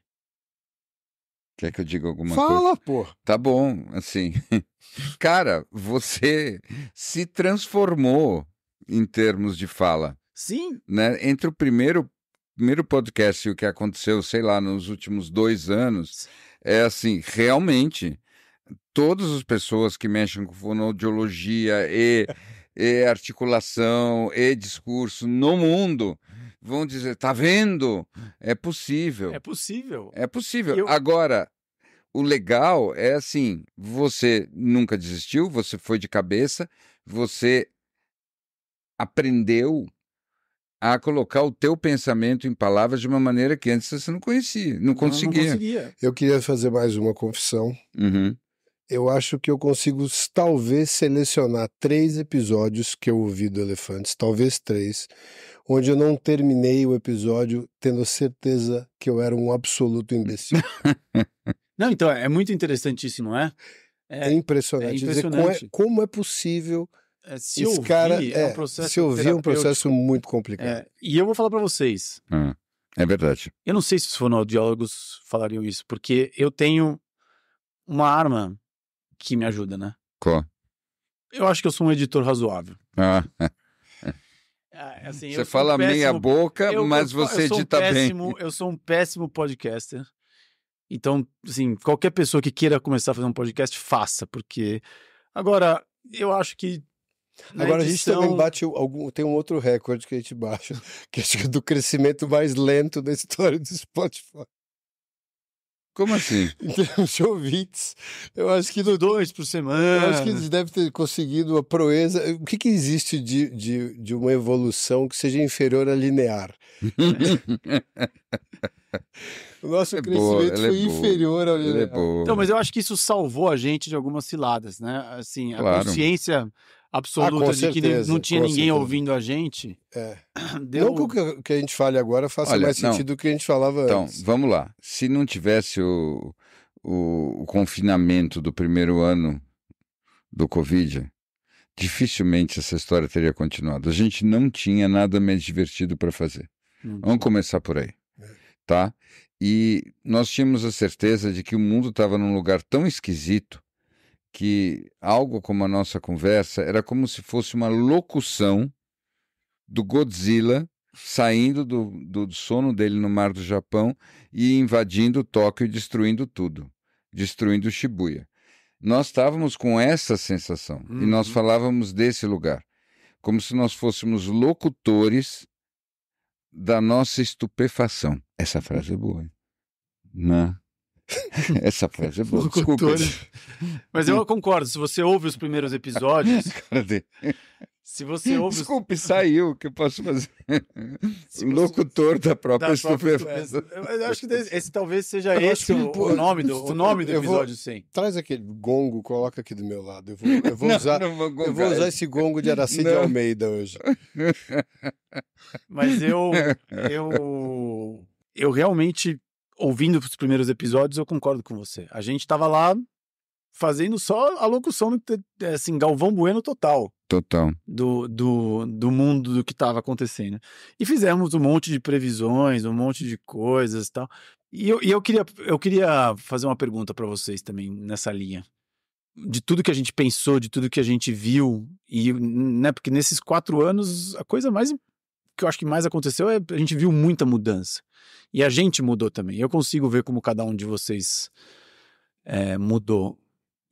Quer que eu diga alguma coisa? Fala, pô. Tá bom, assim. Cara, você se transformou em termos de fala. Sim. Né? Entre o primeiro podcast e o que aconteceu, sei lá, nos últimos 2 anos, é assim, realmente, todas as pessoas que mexem com fonoaudiologia e articulação e discurso no mundo vão dizer, tá vendo? É possível. É possível. É possível. Agora, o legal é assim, você nunca desistiu, você foi de cabeça, você aprendeu a colocar o teu pensamento em palavras de uma maneira que antes você não conhecia, não conseguia. Eu queria fazer mais uma confissão. Eu acho que eu consigo talvez selecionar 3 episódios que eu ouvi do Elefantes, talvez 3, onde eu não terminei o episódio tendo certeza que eu era um absoluto imbecil. Não, então, é muito interessante isso, não é? É impressionante. Dizer, como é possível... Se ouvir é um processo muito complicado. E eu vou falar para vocês. É verdade. Eu não sei se os fonoaudiólogos falariam isso, porque eu tenho uma arma que me ajuda, né? Qual? Eu acho que eu sou um editor razoável. Assim, você fala meia boca, mas você edita bem. Eu sou um péssimo podcaster. Então, assim, qualquer pessoa que queira começar a fazer um podcast, faça, porque... Agora, eu acho que agora a gente também bate tem um outro recorde que a gente baixa, que é do crescimento mais lento da história do Spotify. Como assim? Em termos de ouvintes, eu acho que 2 por semana. Eu acho que eles devem ter conseguido a proeza. O que existe de uma evolução que seja inferior a linear? O nosso crescimento foi inferior ao linear. Então, mas eu acho que isso salvou a gente de algumas ciladas, né? Assim, a consciência absoluta de que não tinha ninguém ouvindo a gente. Não que o que a gente fale agora faça mais sentido do que a gente falava antes. Então, vamos lá. Se não tivesse o confinamento do primeiro ano do Covid, dificilmente essa história teria continuado. A gente não tinha nada mais divertido para fazer. Vamos começar por aí, tá? E nós tínhamos a certeza de que o mundo estava num lugar tão esquisito que algo como a nossa conversa era como se fosse uma locução do Godzilla saindo do sono dele no mar do Japão e invadindo Tóquio e destruindo tudo, destruindo Shibuya. Nós estávamos com essa sensação e nós falávamos desse lugar, como se nós fôssemos locutores da nossa estupefação. Essa frase é boa, hein? Não. Essa frase é boa, desculpa. Mas eu concordo, se você ouve os primeiros episódios... Se você ouve... Desculpe, saiu, o que eu posso fazer? Locutor da própria estupefação. Eu acho que esse talvez seja o nome do episódio 100. Traz aquele gongo, coloca aqui do meu lado. Eu vou usar esse gongo de Aracide Almeida hoje. Mas eu realmente... Ouvindo os primeiros episódios, eu concordo com você. A gente tava lá fazendo só a locução, assim, Galvão Bueno total. Total. Do mundo do que estava acontecendo. E fizemos um monte de previsões, um monte de coisas e tal. E eu queria fazer uma pergunta para vocês também nessa linha. De tudo que a gente pensou, de tudo que a gente viu, e, né, porque nesses 4 anos, a coisa mais que eu acho que mais aconteceu é a gente viu muita mudança. E a gente mudou também. Eu consigo ver como cada um de vocês mudou.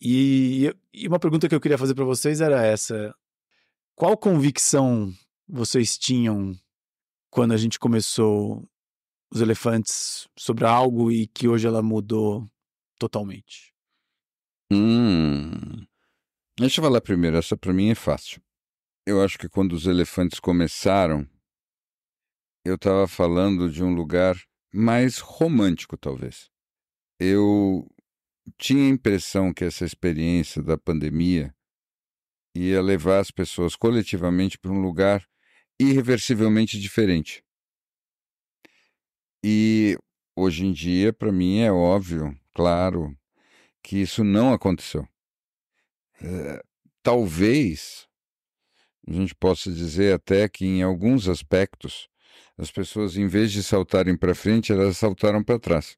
E uma pergunta que eu queria fazer para vocês era essa. Qual convicção vocês tinham quando a gente começou Os Elefantes sobre algo e que hoje ela mudou totalmente? Deixa eu falar primeiro, essa para mim é fácil. Eu acho que quando Os Elefantes começaram, eu estava falando de um lugar mais romântico, talvez. Eu tinha a impressão que essa experiência da pandemia ia levar as pessoas coletivamente para um lugar irreversivelmente diferente. E hoje em dia, para mim, é óbvio, claro, que isso não aconteceu. Talvez a gente possa dizer até que em alguns aspectos as pessoas, em vez de saltarem para frente, elas saltaram para trás.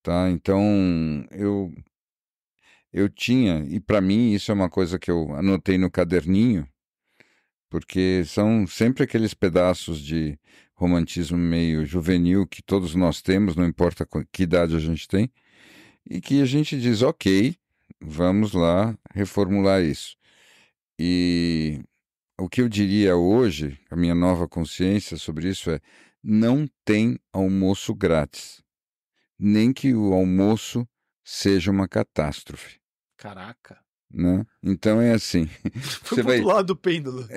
Tá? Então, eu tinha, e para mim isso é uma coisa que eu anotei no caderninho, porque são sempre aqueles pedaços de romantismo meio juvenil que todos nós temos, não importa que idade a gente tem, e que a gente diz, ok, vamos lá reformular isso. E o que eu diria hoje, a minha nova consciência sobre isso é: não tem almoço grátis, nem que o almoço seja uma catástrofe. Caraca. Né? Então é assim. Foi pro outro lado do pêndulo.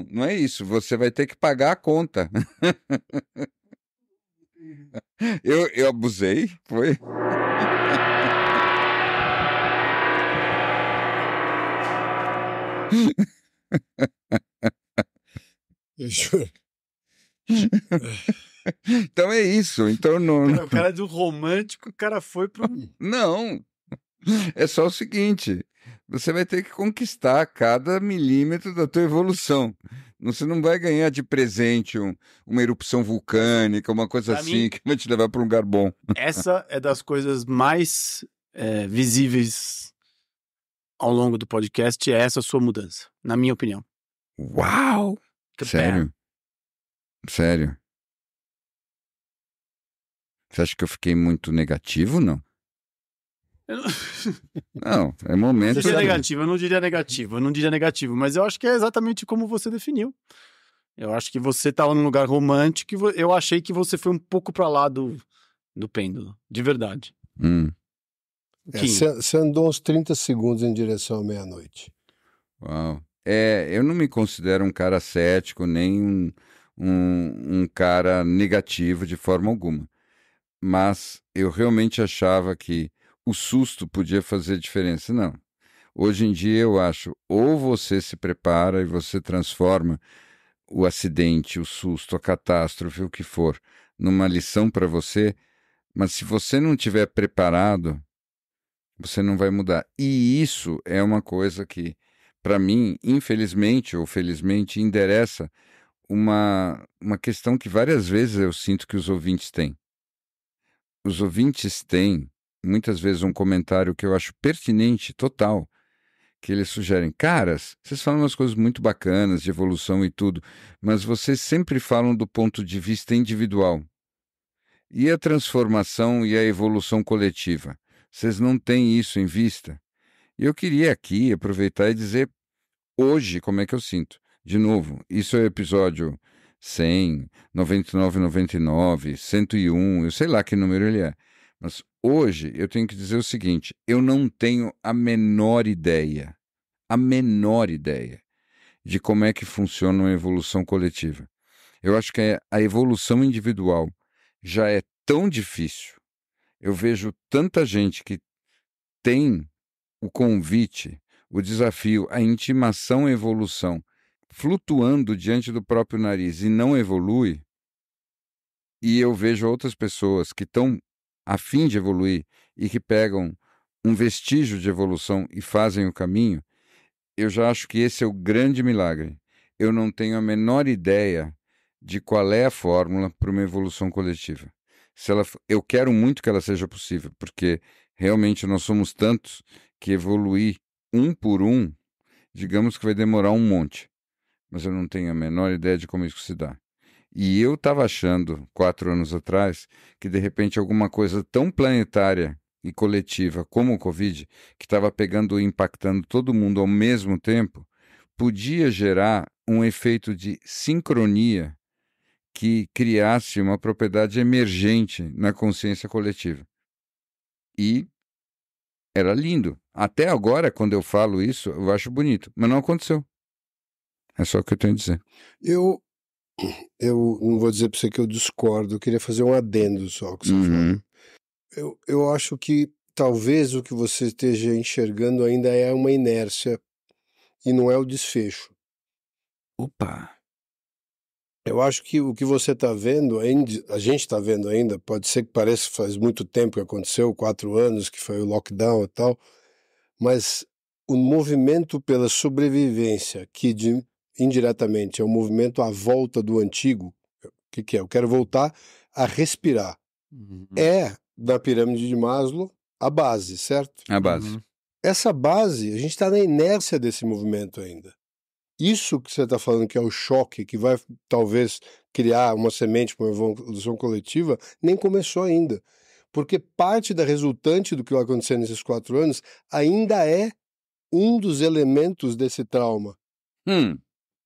Não é isso. Você vai ter que pagar a conta. Eu abusei, foi. Então é isso. Então O cara do romântico, o cara foi pro. Não. É só o seguinte: você vai ter que conquistar cada milímetro da tua evolução. Você não vai ganhar de presente uma erupção vulcânica, uma coisa assim, que vai te levar para um lugar bom. Essa é das coisas mais visíveis ao longo do podcast, é essa sua mudança, na minha opinião. Uau! Sério? Sério? Você acha que eu fiquei muito negativo, não? Não, é momento... Eu não diria negativo, mas eu acho que é exatamente como você definiu. Eu acho que você estava num lugar romântico e eu achei que você foi um pouco para lá do pêndulo, de verdade. Você andou uns 30 segundos em direção à meia-noite. Uau. Eu não me considero um cara cético, nem um cara negativo de forma alguma. Mas eu realmente achava que o susto podia fazer diferença. Não. Hoje em dia eu acho, ou você se prepara e você transforma o acidente, o susto, a catástrofe, o que for, numa lição para você, mas se você não estiver preparado, você não vai mudar. E isso é uma coisa que, para mim, infelizmente ou felizmente, endereça uma questão que várias vezes eu sinto que os ouvintes têm. Os ouvintes têm, muitas vezes, um comentário que eu acho pertinente, total, que eles sugerem: caras, vocês falam umas coisas muito bacanas de evolução e tudo, mas vocês sempre falam do ponto de vista individual. E a transformação e a evolução coletiva? Vocês não têm isso em vista? E eu queria aqui aproveitar e dizer hoje como é que eu sinto. De novo, isso é o episódio 100, 99, 99, 101, eu sei lá que número ele é. Mas hoje eu tenho que dizer o seguinte: eu não tenho a menor ideia de como é que funciona uma evolução coletiva. Eu acho que a evolução individual já é tão difícil. Eu vejo tanta gente que tem o convite, o desafio, a intimação à evolução, flutuando diante do próprio nariz e não evolui. E eu vejo outras pessoas que estão a fim de evoluir e que pegam um vestígio de evolução e fazem o caminho, eu já acho que esse é o grande milagre. Eu não tenho a menor ideia de qual é a fórmula para uma evolução coletiva. Eu quero muito que ela seja possível, porque realmente nós somos tantos que evoluir um por um, digamos que vai demorar um monte. Mas eu não tenho a menor ideia de como isso se dá. E eu estava achando, 4 anos atrás, que de repente alguma coisa tão planetária e coletiva como o Covid, que estava pegando e impactando todo mundo ao mesmo tempo, podia gerar um efeito de sincronia que criasse uma propriedade emergente na consciência coletiva. E era lindo. Até agora, quando eu falo isso, eu acho bonito, mas não aconteceu. É só o que eu tenho a dizer. Eu não vou dizer para você que eu discordo, eu queria fazer um adendo só ao que você falou. Eu acho que talvez o que você esteja enxergando ainda é uma inércia e não é o desfecho. Opa! Eu acho que o que você está vendo, a gente está vendo ainda, pode ser que pareça que faz muito tempo que aconteceu, 4 anos, que foi o lockdown e tal, mas o movimento pela sobrevivência, que indiretamente é um movimento à volta do antigo, o que é? Eu quero voltar a respirar. É, da pirâmide de Maslow, a base, certo? A base. Essa base, a gente está na inércia desse movimento ainda. Isso que você está falando que é o choque, que vai talvez criar uma semente para uma evolução coletiva, nem começou ainda. Porque parte da resultante do que vai acontecer nesses 4 anos ainda é um dos elementos desse trauma.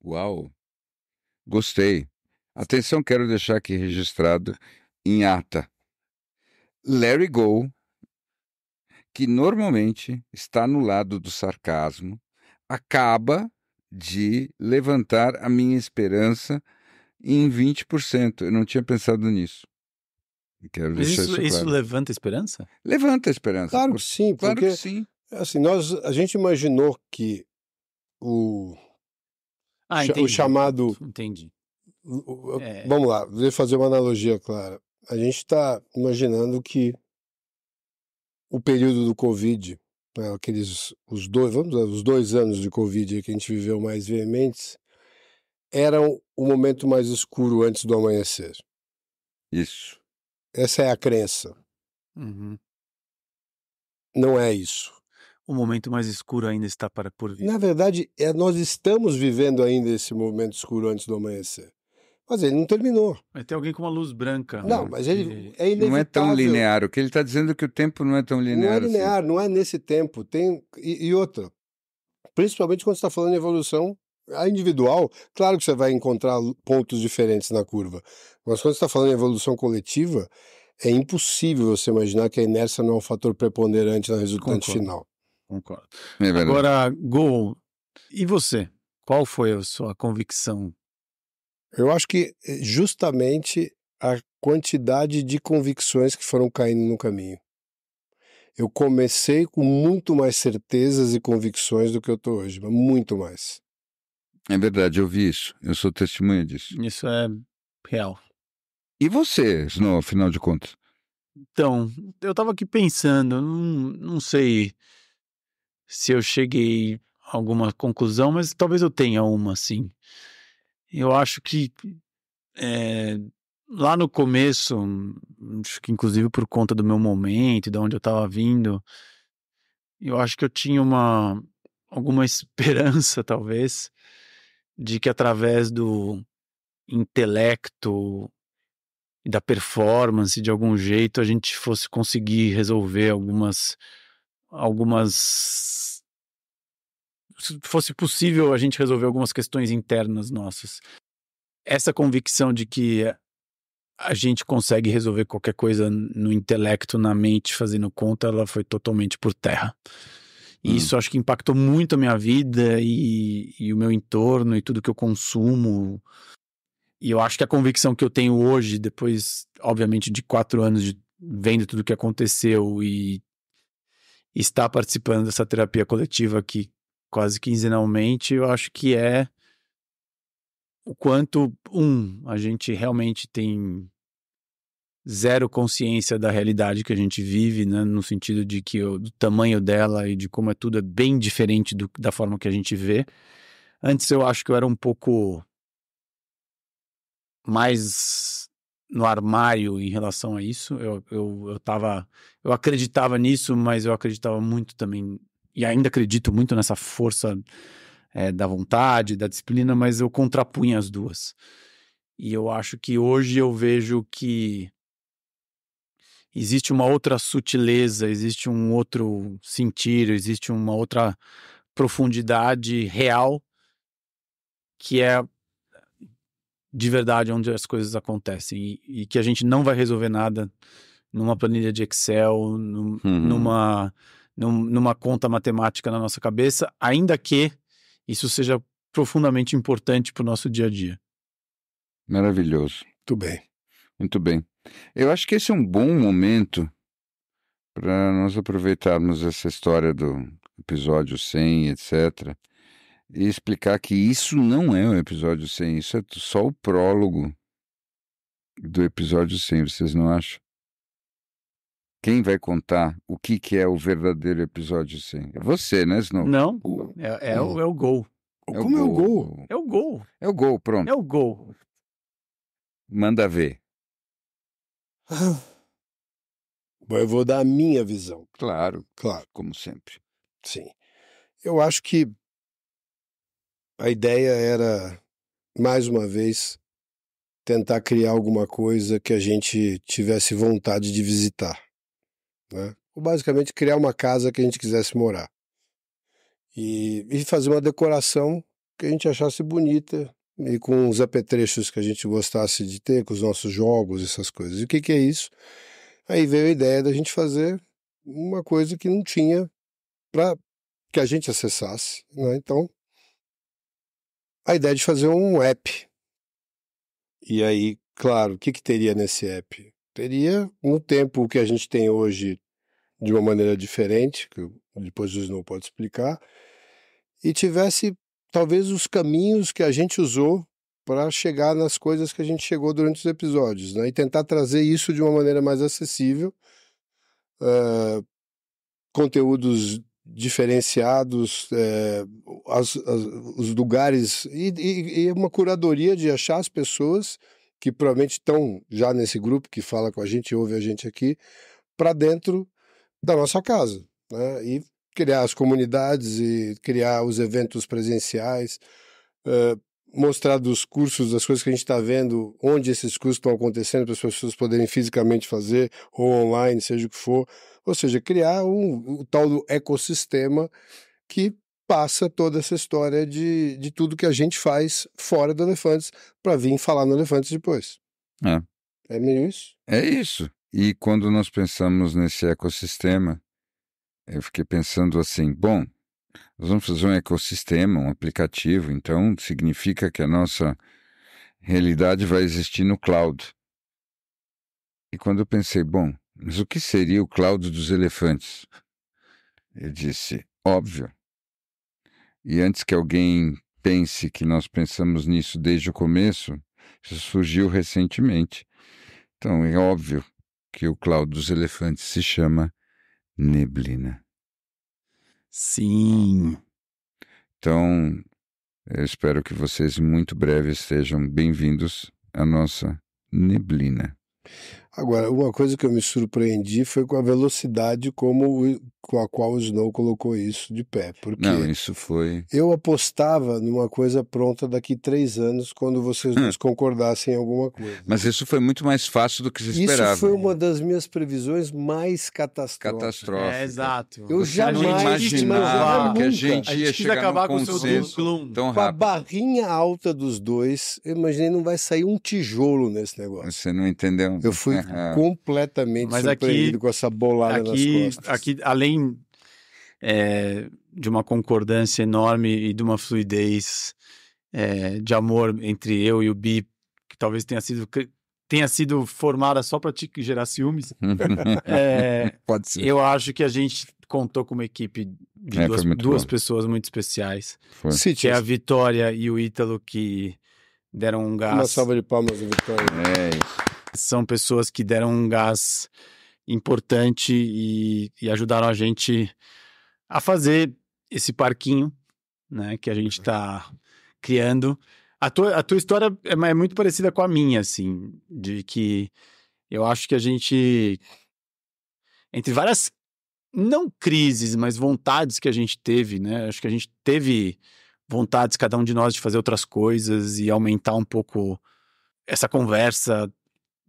Uau! Gostei. Atenção, quero deixar aqui registrado em ata. Larry Go, que normalmente está no lado do sarcasmo, acaba de levantar a minha esperança em 20%. Eu não tinha pensado nisso. Quero deixar isso claro. Isso levanta a esperança? Levanta a esperança. Claro que sim, porque claro que sim. Assim, a gente imaginou que o chamado... Entendi. Vamos lá, vou fazer uma analogia clara. A gente está imaginando que o período do Covid, né, os 2 anos de Covid que a gente viveu mais veementes, eram o momento mais escuro antes do amanhecer. Isso. Essa é a crença. Não é isso. O momento mais escuro ainda está por vir. Na verdade, nós estamos vivendo ainda esse momento escuro antes do amanhecer. Mas ele não terminou. Vai ter alguém com uma luz branca. Não, mas ele é inevitável. Não é tão linear. O que ele está dizendo é que o tempo não é tão linear. Não é linear, assim. Não é nesse tempo. E outra, principalmente quando você está falando em evolução a individual, claro que você vai encontrar pontos diferentes na curva. Mas quando você está falando em evolução coletiva, é impossível você imaginar que a inércia não é um fator preponderante na resultante final. Concordo. É agora, Go, e você? Qual foi a sua convicção? Eu acho que justamente a quantidade de convicções que foram caindo no caminho. Eu comecei com muito mais certezas e convicções do que eu estou hoje, mas muito mais. É verdade, eu vi isso. Eu sou testemunha disso. Isso é real. E você, Snow, afinal de contas? Então, eu estava aqui pensando, não sei se eu cheguei a alguma conclusão, mas talvez eu tenha uma, sim. Eu acho que lá no começo, acho que inclusive por conta do meu momento, de onde eu estava vindo, eu acho que eu tinha alguma esperança, talvez, de que através do intelecto e da performance, de algum jeito, a gente fosse conseguir resolver fosse possível a gente resolver algumas questões internas nossas. Essa convicção de que a gente consegue resolver qualquer coisa no intelecto, na mente, fazendo conta, ela foi totalmente por terra. E isso acho que impactou muito a minha vida e o meu entorno e tudo que eu consumo. E eu acho que a convicção que eu tenho hoje, depois, obviamente, de 4 anos vendo tudo que aconteceu e estar participando dessa terapia coletiva aqui quase quinzenalmente, eu acho que é o quanto, a gente realmente tem zero consciência da realidade que a gente vive, né? No sentido de que do tamanho dela e de como tudo é bem diferente da forma que a gente vê. Antes eu acho que eu era um pouco mais no armário em relação a isso. Eu acreditava nisso, mas eu acreditava muito também, e ainda acredito muito nessa força da vontade, da disciplina, mas eu contrapunha as duas. E eu acho que hoje eu vejo que existe uma outra sutileza, existe um outro sentir, existe uma outra profundidade real que é de verdade onde as coisas acontecem e que a gente não vai resolver nada numa planilha de Excel, numa conta matemática na nossa cabeça, ainda que isso seja profundamente importante para o nosso dia a dia. Maravilhoso. Muito bem. Muito bem. Eu acho que esse é um bom momento para nós aproveitarmos essa história do episódio 100, etc., e explicar que isso não é o episódio 100, isso é só o prólogo do episódio 100, vocês não acham? Quem vai contar o que é o verdadeiro episódio 100? É você, né, Snow? Não, é o gol. Como é o gol? É o gol. É o gol, pronto. É o gol. Manda ver. Bom, eu vou dar a minha visão. Claro, Claro. como sempre. Sim. Eu acho que a ideia era, mais uma vez, tentar criar alguma coisa que a gente tivesse vontade de visitar, né? Ou basicamente criar uma casa que a gente quisesse morar. E fazer uma decoração que a gente achasse bonita e com os apetrechos que a gente gostasse de ter, com os nossos jogos, essas coisas. E o que é isso? Aí veio a ideia da gente fazer uma coisa que não tinha para que a gente acessasse, né? Então, a ideia de fazer um app. E aí, claro, o que teria nesse app? Teria, no tempo que a gente tem hoje, de uma maneira diferente, que depois o Snow pode explicar, e tivesse, talvez, os caminhos que a gente usou para chegar nas coisas que a gente chegou durante os episódios, né? E tentar trazer isso de uma maneira mais acessível, conteúdos diferenciados, os lugares e uma curadoria de achar as pessoas que provavelmente estão já nesse grupo, que fala com a gente, ouve a gente aqui, para dentro da nossa casa, né? E criar as comunidades e criar os eventos presenciais, mostrar dos cursos, das coisas que a gente está vendo, onde esses cursos estão acontecendo para as pessoas poderem fisicamente fazer, ou online, seja o que for. Ou seja, criar o tal do ecossistema que passa toda essa história de tudo que a gente faz fora do Elefantes para vir falar no Elefantes depois. É meio isso? É isso. E quando nós pensamos nesse ecossistema, eu fiquei pensando assim, bom, nós vamos fazer um ecossistema, um aplicativo, então significa que a nossa realidade vai existir no cloud. E quando eu pensei, bom, mas o que seria o cloud dos elefantes? Eu disse, óbvio. E antes que alguém pense que nós pensamos nisso desde o começo, isso surgiu recentemente. Então é óbvio que o cloud dos elefantes se chama Neblina. Sim. Então, eu espero que vocês muito breve estejam bem-vindos à nossa Neblina. Agora, uma coisa que eu me surpreendi foi com a velocidade com a qual o Snow colocou isso de pé. Porque não, isso foi... eu apostava numa coisa pronta daqui 3 anos, quando vocês nos concordassem em alguma coisa. Mas isso foi muito mais fácil do que se esperava. Isso foi uma das minhas previsões mais catastróficas. Exato. Eu jamais imaginava que a nunca. gente ia chegar num consenso tão rápido. Com a barrinha alta dos dois, eu imaginei não vai sair um tijolo nesse negócio. Você não entendeu? Eu fui completamente surpreendido com essa bolada nas costas. Aqui, além de uma concordância enorme e de uma fluidez de amor entre eu e o Bi, que talvez tenha sido formada só para te gerar ciúmes, pode ser. Eu acho que a gente contou com uma equipe de duas pessoas muito especiais. Que é a Vitória e o Ítalo, que deram um gás. Uma salva de palmas, Vitória. É isso. São pessoas que deram um gás importante e ajudaram a gente a fazer esse parquinho, né, que a gente está criando. A tua história é muito parecida com a minha, assim, de que eu acho que a gente, entre várias, não crises, mas vontades que a gente teve, né, acho que a gente teve vontades, cada um de nós, de fazer outras coisas e aumentar um pouco essa conversa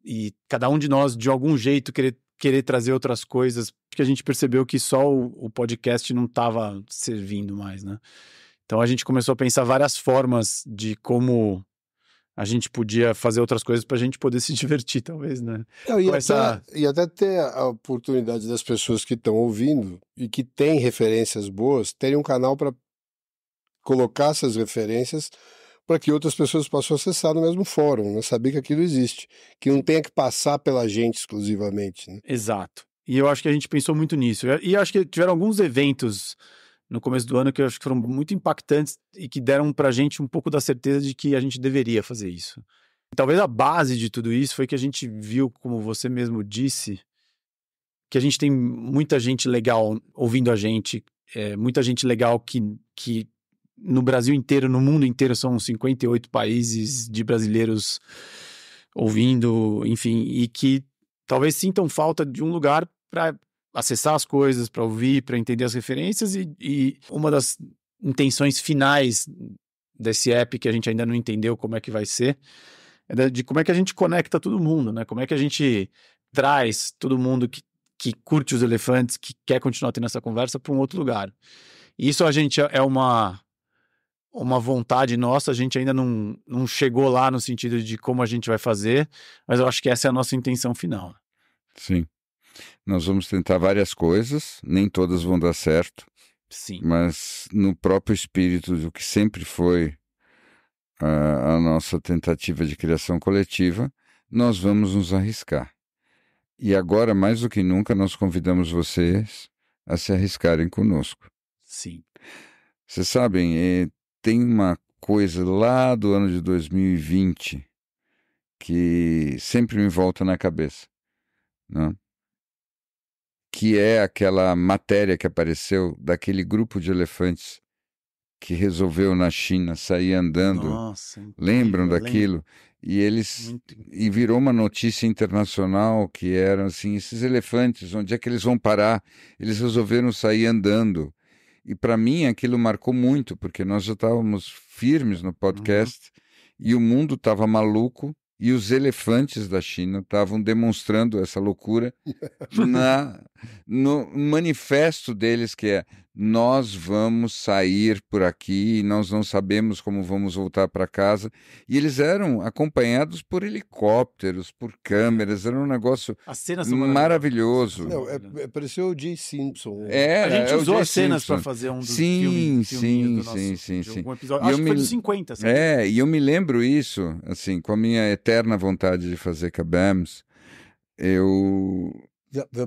e cada um de nós, de algum jeito, querer trazer outras coisas, porque a gente percebeu que só o podcast não estava servindo mais, né? Então a gente começou a pensar várias formas de como a gente podia fazer outras coisas para a gente poder se divertir, talvez, né? E até ter a oportunidade das pessoas que estão ouvindo e que têm referências boas, terem um canal para colocar essas referências para que outras pessoas possam acessar no mesmo fórum, né? Saber que aquilo existe, que não tenha que passar pela gente exclusivamente, né? Exato. E eu acho que a gente pensou muito nisso. E eu acho que tiveram alguns eventos no começo do ano que eu acho que foram muito impactantes e que deram pra gente um pouco da certeza de que a gente deveria fazer isso. E talvez a base de tudo isso foi que a gente viu, como você mesmo disse, que a gente tem muita gente legal ouvindo a gente, muita gente legal que no Brasil inteiro, no mundo inteiro, são 58 países de brasileiros ouvindo, enfim, e que talvez sintam falta de um lugar para acessar as coisas, para ouvir, para entender as referências, e uma das intenções finais desse app, que a gente ainda não entendeu como é que vai ser, é de como é que a gente conecta todo mundo, né? Como é que a gente traz todo mundo que curte os elefantes, que quer continuar tendo essa conversa, para um outro lugar. E isso a gente é uma vontade nossa, a gente ainda não chegou lá no sentido de como a gente vai fazer, mas eu acho que essa é a nossa intenção final. Sim. Nós vamos tentar várias coisas, nem todas vão dar certo. Sim. Mas no próprio espírito do que sempre foi a nossa tentativa de criação coletiva, nós vamos nos arriscar. E agora, mais do que nunca, nós convidamos vocês a se arriscarem conosco. Sim. Vocês sabem, tem uma coisa lá do ano de 2020 que sempre me volta na cabeça, né? Que é aquela matéria que apareceu daquele grupo de elefantes que resolveu na China sair andando. Nossa, lembram daquilo? E eles e virou uma notícia internacional que eram assim, esses elefantes, onde é que eles vão parar? Eles resolveram sair andando. E para mim aquilo marcou muito, porque nós já estávamos firmes no podcast e o mundo estava maluco e os elefantes da China estavam demonstrando essa loucura no manifesto deles, que é: nós vamos sair por aqui, nós não sabemos como vamos voltar para casa. E eles eram acompanhados por helicópteros, por câmeras, era um negócio maravilhoso. Não, pareceu o Jay Simpson. A gente usou as cenas para fazer um dos filmes sim. Um episódio. Acho que foi dos 50. Sabe? E eu me lembro isso, assim, com a minha eterna vontade de fazer Kabams, eu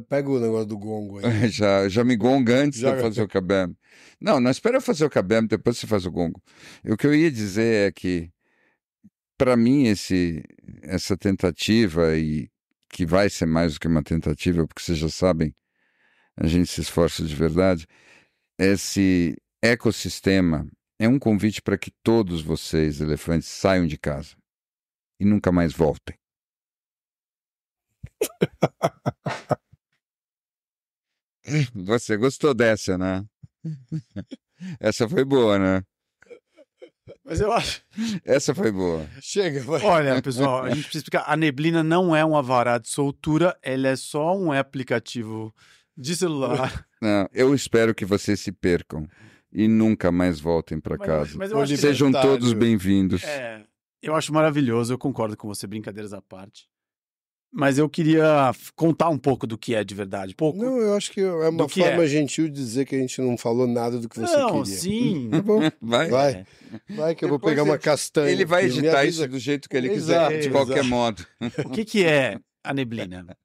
pega o negócio do gongo aí. já me gonga antes de fazer o Kabam. Não espera eu fazer o Kabam, depois você faz o gongo. O que eu ia dizer é que, para mim, essa tentativa, e que vai ser mais do que uma tentativa, porque vocês já sabem, a gente se esforça de verdade, esse ecossistema é um convite para que todos vocês, elefantes, saiam de casa e nunca mais voltem. Você gostou dessa, né? Essa foi boa, né? Mas eu acho... Essa foi boa. Chega, vai. Olha, pessoal, a gente precisa explicar. A Neblina não é um alvará de soltura, ela é só um aplicativo de celular. Não, eu espero que vocês se percam e nunca mais voltem para casa. Mas eu acho Sejam todos bem-vindos. Eu acho maravilhoso, eu concordo com você, brincadeiras à parte. Mas eu queria contar um pouco do que é de verdade. Não, eu acho que é uma forma gentil de dizer que a gente não falou nada do que você queria. Não, sim. Tá bom? Vai que eu vou pegar uma castanha. Ele vai editar isso do jeito que ele quiser, de qualquer modo. O que é a Neblina?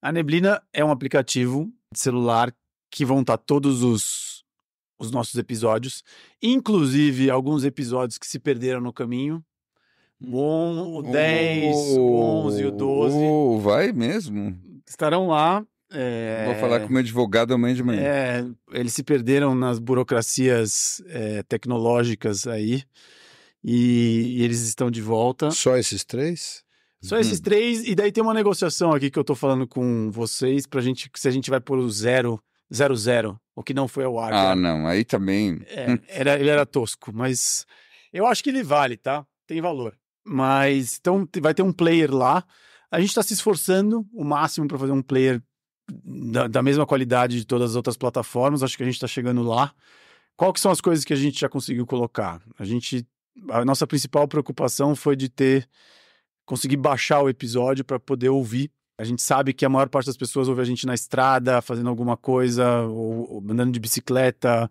A Neblina é um aplicativo de celular que vão estar todos os nossos episódios, inclusive alguns episódios que se perderam no caminho, O 10, o 11 e o 12. Vai mesmo? Estarão lá. Vou falar com o meu advogado amanhã de manhã. Eles se perderam nas burocracias tecnológicas aí. E eles estão de volta. Só esses 3? Só esses 3, e daí tem uma negociação aqui que eu tô falando com vocês pra gente, se a gente vai pôr o 0, o que não foi ao ar. Não, aí também... ele era tosco, mas eu acho que ele vale, tá? Tem valor. Mas, então, vai ter um player lá. A gente tá se esforçando o máximo pra fazer um player da mesma qualidade de todas as outras plataformas. Acho que a gente tá chegando lá. Qual que são as coisas que a gente já conseguiu colocar? A nossa principal preocupação foi de conseguir baixar o episódio para poder ouvir. A gente sabe que a maior parte das pessoas ouve a gente na estrada, fazendo alguma coisa, ou andando de bicicleta,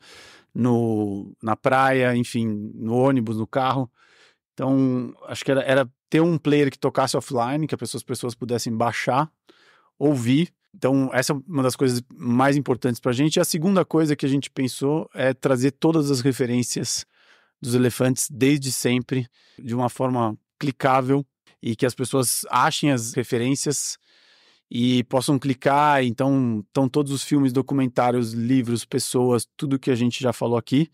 na praia, enfim, no ônibus, no carro. Então, acho que era ter um player que tocasse offline, que as pessoas pudessem baixar, ouvir. Então, essa é uma das coisas mais importantes para a gente. E a segunda coisa que a gente pensou é trazer todas as referências dos elefantes desde sempre, de uma forma clicável, e que as pessoas achem as referências e possam clicar. Então, estão todos os filmes, documentários, livros, pessoas, tudo que a gente já falou aqui.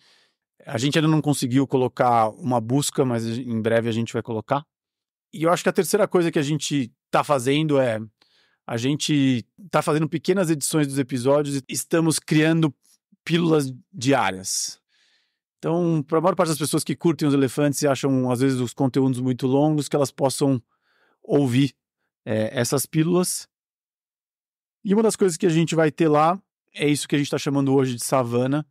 A gente ainda não conseguiu colocar uma busca, mas em breve a gente vai colocar. E eu acho que a terceira coisa que a gente está fazendo a gente está fazendo pequenas edições dos episódios e estamos criando pílulas diárias. Então, para a maior parte das pessoas que curtem os elefantes e acham, às vezes, os conteúdos muito longos, que elas possam ouvir essas pílulas. E uma das coisas que a gente vai ter lá é isso que a gente está chamando hoje de savana,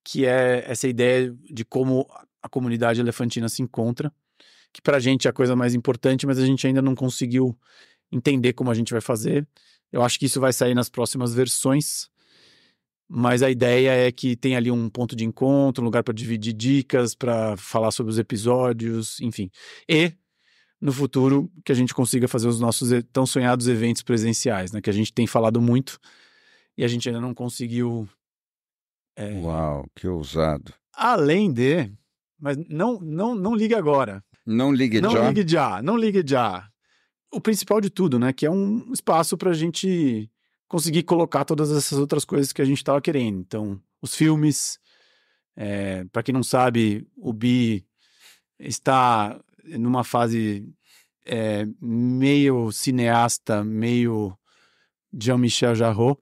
que é essa ideia de como a comunidade elefantina se encontra, que para a gente é a coisa mais importante, mas a gente ainda não conseguiu entender como a gente vai fazer. Eu acho que isso vai sair nas próximas versões. Mas a ideia é que tem ali um ponto de encontro, um lugar para dividir dicas, para falar sobre os episódios, enfim. E, no futuro, que a gente consiga fazer os nossos tão sonhados eventos presenciais, né? Que a gente tem falado muito e a gente ainda não conseguiu... Uau, que ousado. Além de... Mas não ligue agora. Não ligue já? Não ligue já. O principal de tudo, né? Que é um espaço para a gente... conseguir colocar todas essas outras coisas que a gente estava querendo. Então, os filmes, para quem não sabe, o Bi está numa fase meio cineasta, meio Jean-Michel Jarreau.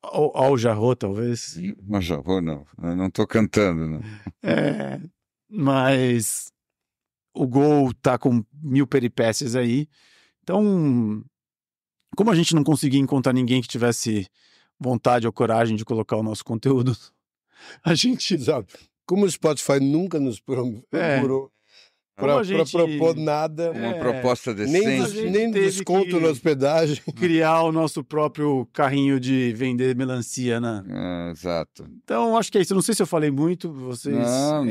Ou Jarreau, talvez. Mas Jarreau não, eu não estou cantando, não. Mas o Gol tá com 1000 peripécias aí. Então, como a gente não conseguia encontrar ninguém que tivesse vontade ou coragem de colocar o nosso conteúdo, a gente... Sabe, como o Spotify nunca nos procurou para propor nada... Uma proposta decente. Nem desconto na hospedagem. Criar o nosso próprio carrinho de vender melancia, né? Exato. Então, acho que é isso. Não sei se eu falei muito, vocês... Não.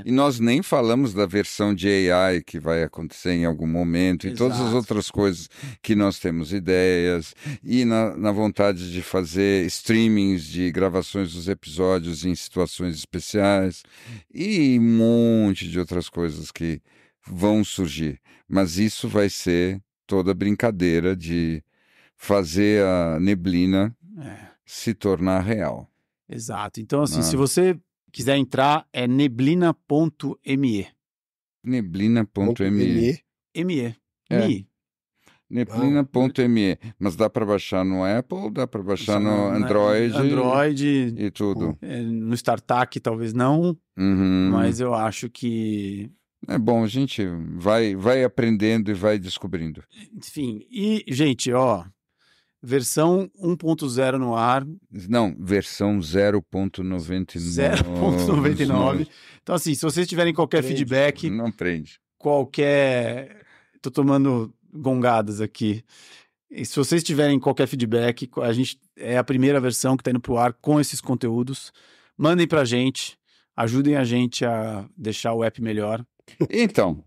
E nós nem falamos da versão de AI que vai acontecer em algum momento. Exato. E todas as outras coisas que nós temos ideias. E na vontade de fazer streamings de gravações dos episódios em situações especiais. E um monte de outras coisas que vão surgir, mas isso vai ser toda brincadeira de fazer a neblina se tornar real. Exato. Então, assim, se você quiser entrar, é neblina.me. Neblina.me. Neblina.me. Mas dá para baixar no Apple, dá para baixar no Android e tudo. No StarTAC talvez não, mas eu acho que... É bom, a gente vai aprendendo e vai descobrindo. Enfim, e, gente, versão 1.0 no ar. Não, versão 0.99. 0.99. Então, assim, se vocês tiverem qualquer feedback... Não prende. Tô tomando gongadas aqui. E se vocês tiverem qualquer feedback, a gente é a primeira versão que está indo pro ar com esses conteúdos. Mandem pra gente, ajudem a gente a deixar o app melhor. Então,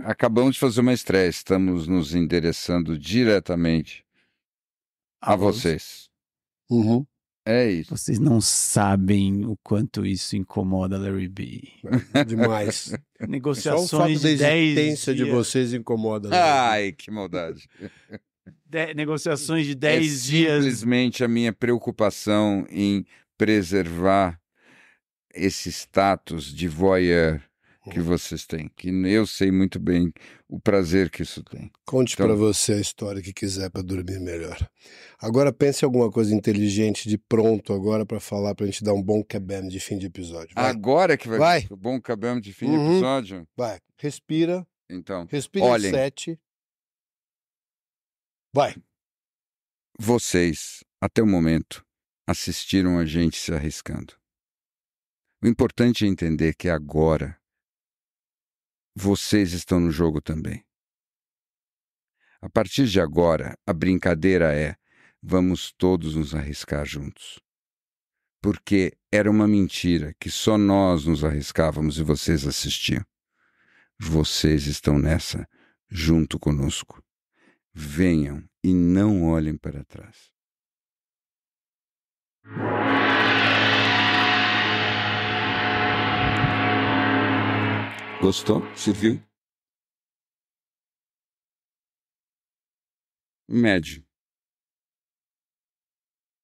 acabamos de fazer uma estreia, estamos nos endereçando diretamente a vocês. É isso. Vocês não sabem o quanto isso incomoda Larry B. Demais. Negociações Só o fato de 10 da existência dias. de vocês incomoda. Ai, que maldade. Negociações de 10 dias. Simplesmente a minha preocupação em preservar esse status de voyeur que vocês têm, que eu sei muito bem o prazer que isso tem. Conte para você a história que quiser para dormir melhor. Agora pense em alguma coisa inteligente de pronto agora para falar, pra gente dar um bom kabam de fim de episódio. Vai. Agora que vai ser o bom kabam de fim de episódio? Vai, respira. Então, respira olhem, em 7. Vai. Vocês, até o momento, assistiram a gente se arriscando. O importante é entender que agora vocês estão no jogo também. A partir de agora, a brincadeira é: vamos todos nos arriscar juntos. Porque era uma mentira que só nós nos arriscávamos e vocês assistiam. Vocês estão nessa junto conosco. Venham e não olhem para trás. Gostou? Serviu? Médio.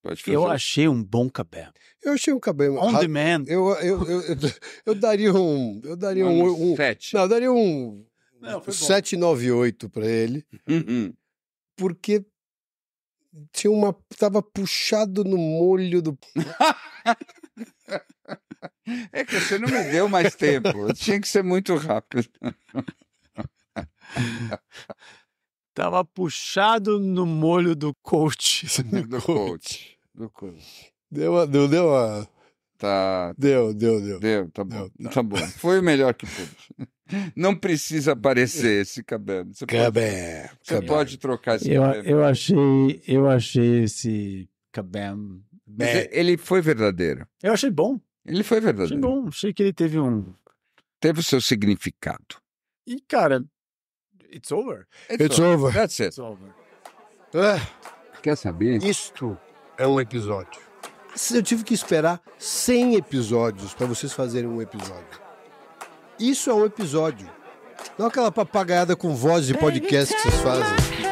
Pode fazer. Eu achei um bom kabam. Eu achei um kabam. On demand. Eu daria um. Eu daria um 7. Não, eu daria um 798 para ele. Porque tava puxado no molho do. É que você não me deu mais tempo. Tinha que ser muito rápido. Tava puxado no molho do coach. Do coach. Deu uma. Tá. Deu, tá bom. Tá bom. Foi o melhor que pude. Não precisa aparecer esse cabelo. Você pode trocar esse cabelo. Eu achei esse kabam. Ele foi verdadeiro. Eu achei bom. Ele foi verdadeiro. Achei bom. Achei que ele teve o seu significado. E, cara, it's over. It's over. That's it. It's over. Quer saber? Isto é um episódio. Eu tive que esperar 100 episódios para vocês fazerem um episódio. Isso é um episódio. Não aquela papagaiada com voz de podcast que vocês fazem.